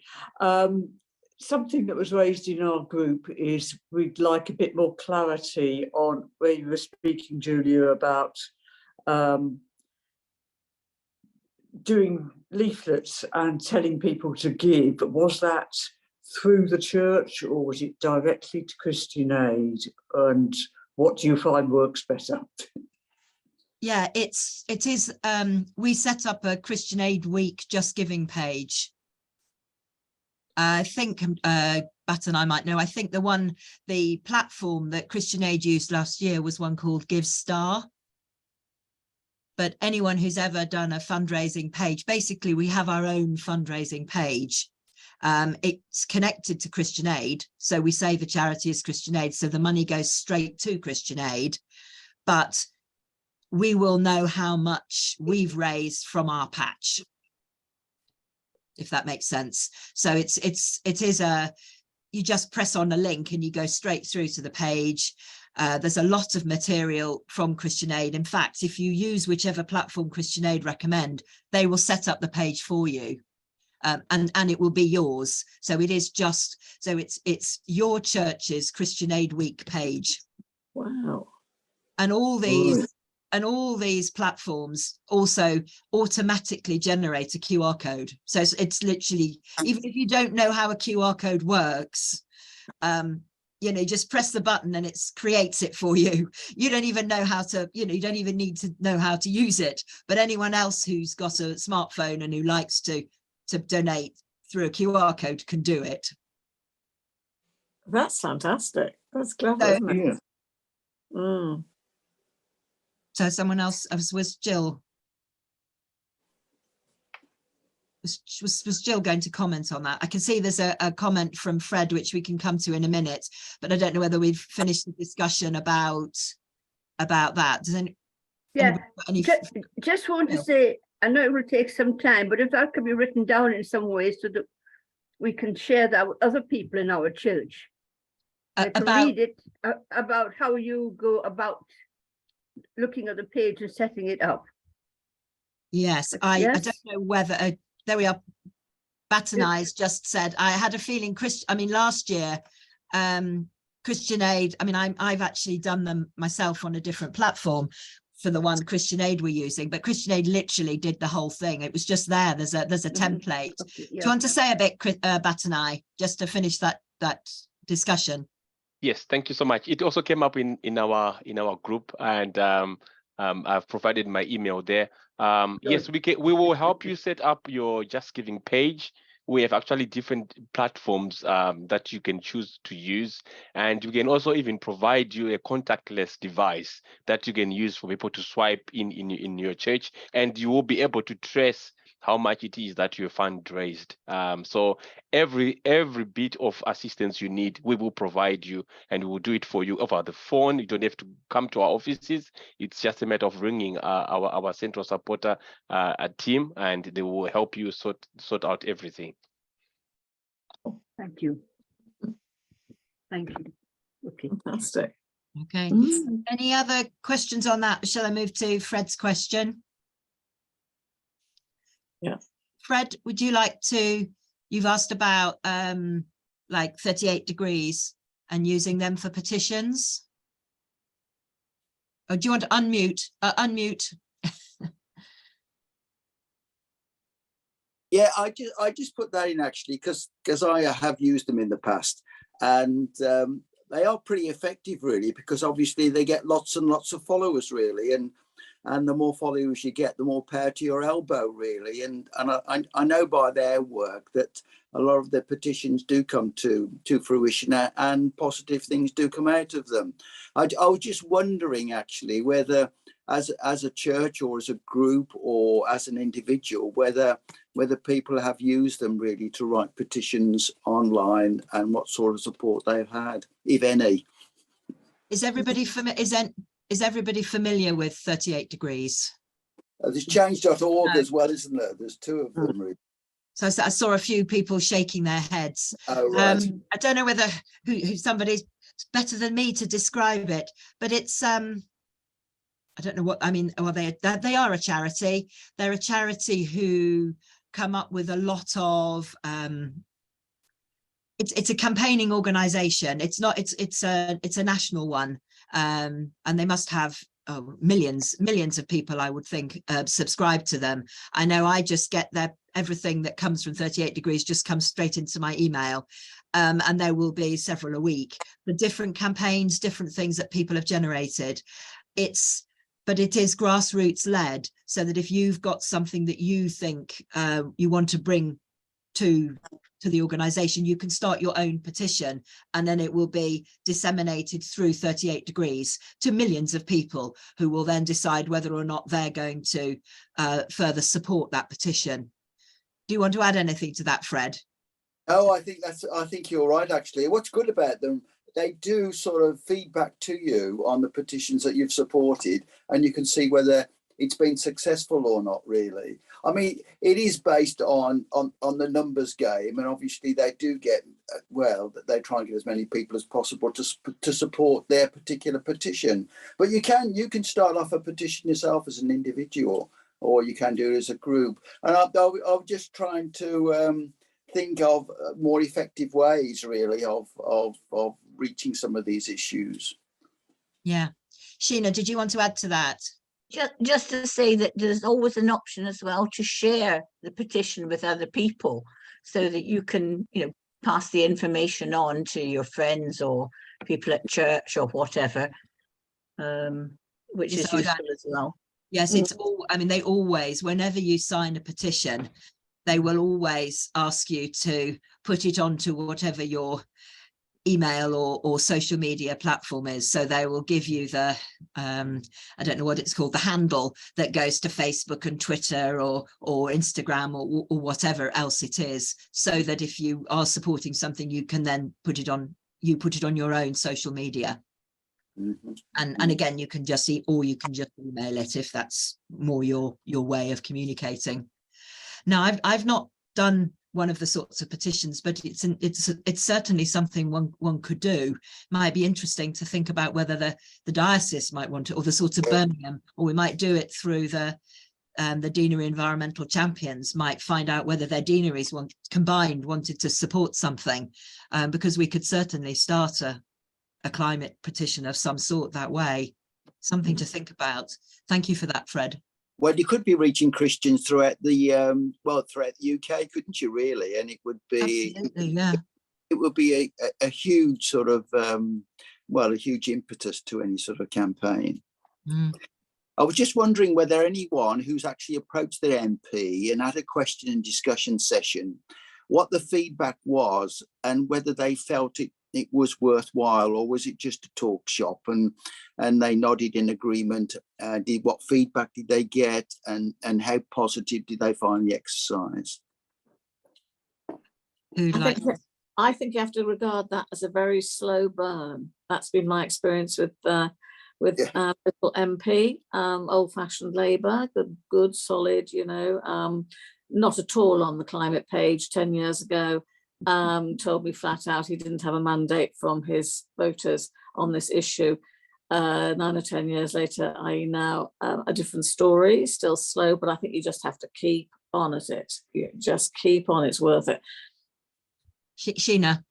Something that was raised in our group is we'd like a bit more clarity on where you were speaking, Julia, about doing leaflets and telling people to give. Was that through the church or was it directly to Christian Aid? And what do you find works better? Yeah, it is. We set up a Christian Aid Week Just Giving page. I think Bat and I might know. I think the platform that Christian Aid used last year was one called GiveStar. But anyone who's ever done a fundraising page, basically we have our own fundraising page. It's connected to Christian Aid. So we say the charity is Christian Aid. So the money goes straight to Christian Aid. But we will know how much we've raised from our patch, if that makes sense. So it is you just press on a link and you go straight through to the page. There's a lot of material from Christian Aid. In fact, if you use whichever platform Christian Aid recommend, they will set up the page for you, and it will be yours. So it is just, so it's your church's Christian Aid Week page. Wow. And all these platforms also automatically generate a QR code. So it's literally, even if you don't know how a QR code works, you know, just press the button and it creates it for you. You don't even know how to, you don't even need to know how to use it. But anyone else who's got a smartphone and who likes to donate through a QR code can do it. That's fantastic. That's clever, So, isn't it? Yeah. Mm. So someone else was Jill. Was Jill going to comment on that? I can see there's a comment from Fred, which we can come to in a minute, but I don't know whether we've finished the discussion about that. Does Yeah, any just want to say, I know it will take some time, but if that could be written down in some way so that we can share that with other people in our church. They can About, read it about how you go about looking at the page and setting it up. yes, I Yes? don't know whether, there we are. Batanai's just said, I had a feeling, last year, Christian Aid, I've actually done them myself on a different platform for the one Christian Aid we're using, but Christian Aid literally did the whole thing. It was just there. There's a template. Okay, Do you yeah. want to say a bit, Batanai, just to finish that discussion? Yes, thank you so much. It also came up in our group, and I've provided my email there. Yes, we will help you set up your Just Giving page. We have actually different platforms that you can choose to use, and we can also even provide you a contactless device that you can use for people to swipe in your church, and you will be able to trace how much it is that your fundraised. So every bit of assistance you need, we will provide you, and we will do it for you over the phone. You don't have to come to our offices. It's just a matter of ringing our central supporter team, and they will help you sort out everything. Thank you. Thank you. Okay. Fantastic. Okay. Mm. Any other questions on that? Shall I move to Fred's question? Yeah. Fred, would you like to, you've asked about like 38 degrees and using them for petitions? Or do you want to unmute? Unmute. Yeah, I just put that in actually because I have used them in the past, and they are pretty effective really, because obviously they get lots and lots of followers really, and the more followers you get, the more power to your elbow really, and I know by their work that a lot of their petitions do come to fruition, and positive things do come out of them. I was just wondering actually whether as a church or as a group or as an individual, whether people have used them really to write petitions online, and what sort of support they've had, if any. Is everybody familiar with 38 degrees? There's change.org as well, isn't there? There's two of them really. So I saw a few people shaking their heads. Oh, right. I don't know whether who somebody's better than me to describe it, but it's I don't know what I mean. Well, they are a charity. They're a charity who come up with a lot of it's a campaigning organization. It's a national one, and they must have millions of people, I would think, subscribe to them. I know I just get everything that comes from 38 degrees just comes straight into my email, and there will be several a week. The different campaigns, different things that people have generated. But it is grassroots led, so that if you've got something that you think you want to bring to the organization, you can start your own petition, and then it will be disseminated through 38 degrees to millions of people, who will then decide whether or not they're going to further support that petition. Do you want to add anything to that, Fred? Oh, I think you're right actually. What's good about them, they do sort of feedback to you on the petitions that you've supported, and you can see whether it's been successful or not really. I mean, it is based on the numbers game, and obviously they do get, well, they try and get as many people as possible to support their particular petition. But you can start off a petition yourself as an individual, or you can do it as a group. And I'm just trying to think of more effective ways really of reaching some of these issues. Yeah. Sheena, did you want to add to that? Just to say that there's always an option as well to share the petition with other people, so that you can, pass the information on to your friends or people at church or whatever, which is useful as well. Yes, it's all, they always, whenever you sign a petition, they will always ask you to put it onto whatever your email or social media platform is. So they will give you the I don't know what it's called, the handle that goes to Facebook and Twitter or Instagram or whatever else it is, so that if you are supporting something, you can then put it on your own social media. Mm-hmm. And again, you can just email it if that's more your way of communicating. Now, I've not done one of the sorts of petitions, but it's certainly something one could do. Might be interesting to think about whether the diocese might want it, or the sort of Birmingham, or we might do it through the Deanery Environmental Champions, might find out whether their deaneries combined wanted to support something, because we could certainly start a climate petition of some sort that way. Something to think about. Thank you for that, Fred. Well, you could be reaching Christians throughout the throughout the UK, couldn't you? Really, and it would be Absolutely, yeah. It would be a huge sort of a huge impetus to any sort of campaign. I was just wondering whether anyone who's actually approached their MP and had a question and discussion session, what the feedback was, and whether they felt it was worthwhile, or was it just a talk shop and they nodded in agreement? What feedback did they get, and how positive did they find the exercise? I think you have to regard that as a very slow burn. That's been my experience with Bristol MP, old-fashioned Labour, good, solid, not at all on the climate page 10 years ago. Told me flat out he didn't have a mandate from his voters on this issue. 9 or 10 years later, I now a different story, still slow, but I think you just have to keep on at it. You just keep on, it's worth it. Sheena.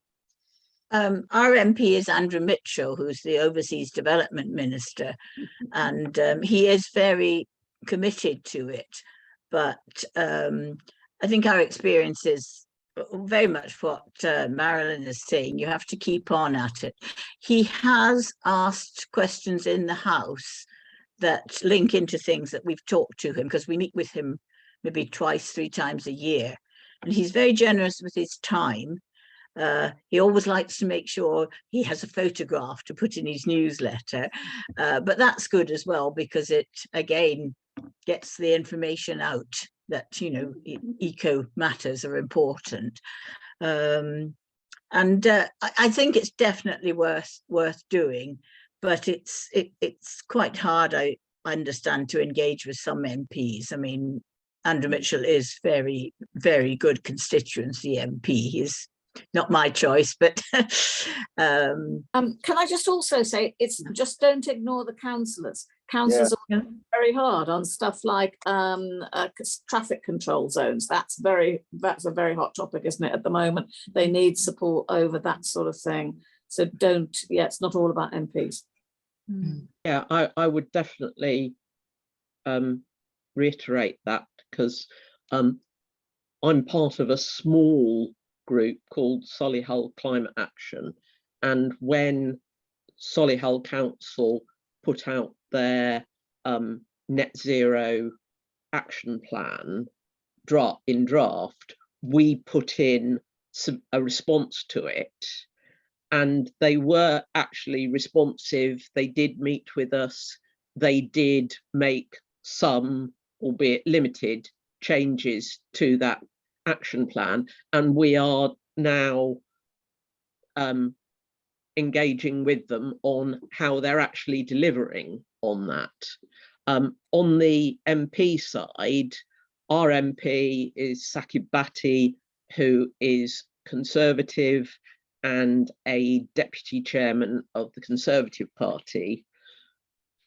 Our MP is Andrew Mitchell, who's the Overseas Development Minister, and he is very committed to it. But I think our experience is very much what Marilyn is saying. You have to keep on at it. He has asked questions in the House that link into things that we've talked to him, because we meet with him maybe 2-3 times a year, and he's very generous with his time. He always likes to make sure he has a photograph to put in his newsletter, but that's good as well, because it again gets the information out that eco matters are important, and I think it's definitely worth doing, but it's quite hard, I understand, to engage with some MPs. I mean, Andrew Mitchell is very, very good constituency MP. He's not my choice, but can I just also say, it's just don't ignore the councillors. Councillors are working very hard on stuff like traffic control zones. That's a very hot topic, isn't it, at the moment? They need support over that sort of thing. So it's not all about MPs. Yeah, I would definitely reiterate that, because I'm part of a small group called Solihull Climate Action, and when Solihull Council put out their net zero action plan in draft, we put in a response to it, and they were actually responsive. They did meet with us. They did make some, albeit limited, changes to that action plan, and we are now engaging with them on how they're actually delivering on that. On the MP side, our MP is Saqib Bhatti, who is Conservative and a deputy chairman of the Conservative Party,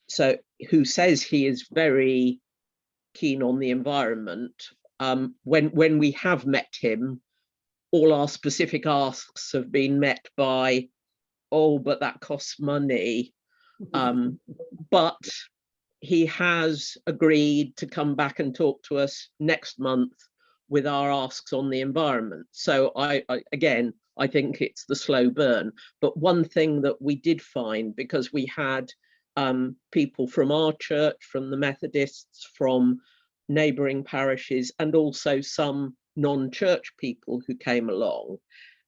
so who says he is very keen on the environment. When we have met him, all our specific asks have been met by, oh, but that costs money. But he has agreed to come back and talk to us next month with our asks on the environment. So I think it's the slow burn. But one thing that we did find, because we had people from our church, from the Methodists, from neighbouring parishes, and also some non-church people who came along,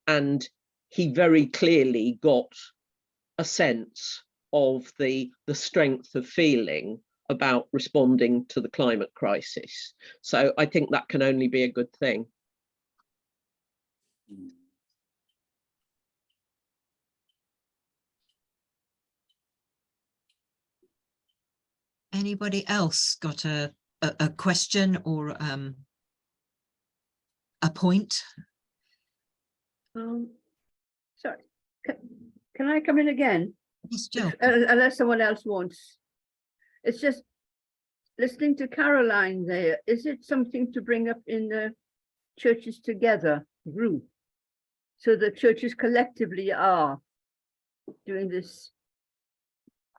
and he very clearly got a sense of the strength of feeling about responding to the climate crisis. So I think that can only be a good thing. Anybody else got a question or a point. Sorry, can I come in again? Yes, Jill. Unless someone else wants. It's just listening to Caroline there. Is it something to bring up in the churches together group? So the churches collectively are doing this,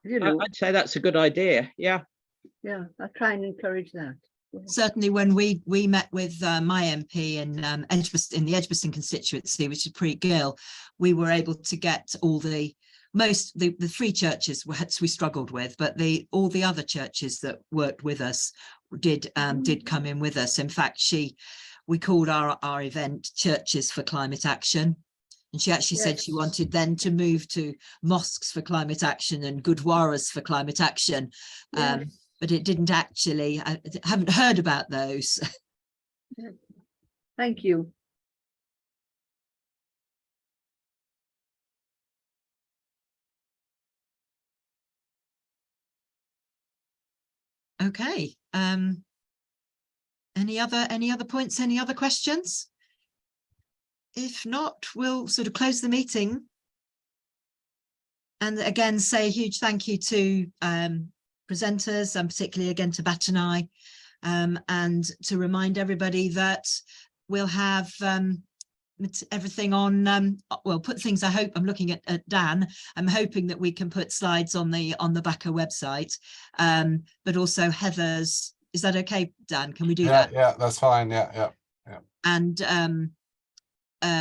you know, I'd say that's a good idea. Yeah. yeah, I'll try and encourage that. Yeah. Certainly when we met with my MP in Edgbaston, in the Edgbaston constituency, which is Preet Gill, we were able to get all the three churches we struggled with, but all the other churches that worked with us did come in with us. In fact, we called our event Churches for Climate Action. And she actually said she wanted then to move to mosques for climate action and gurdwaras for climate action. But it didn't actually, I haven't heard about those. Thank you. Okay. Any other points, any other questions? If not, we'll sort of close the meeting. And again, say a huge thank you to presenters, and particularly again to Batanai, and to remind everybody that we'll have everything on, well, put things, I hope, I'm looking at Dan, I'm hoping that we can put slides on the BACA website, but also Heather's, is that okay, Dan? Can we do that? Yeah, that's fine. Yeah. And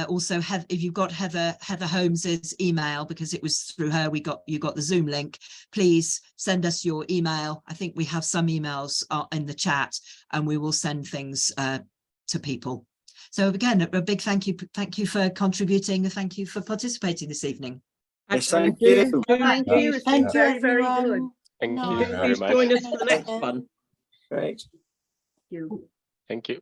also if you've got Heather Holmes's email, because it was through her you got the Zoom link, please send us your email. I think we have some emails in the chat, and we will send things to people. So again, a big thank you for contributing, and thank you for participating this evening. Yes, thank you. Thank you. It's been very, very good. Thank you very Please much. join us for the next one. Great. Thank you. Thank you.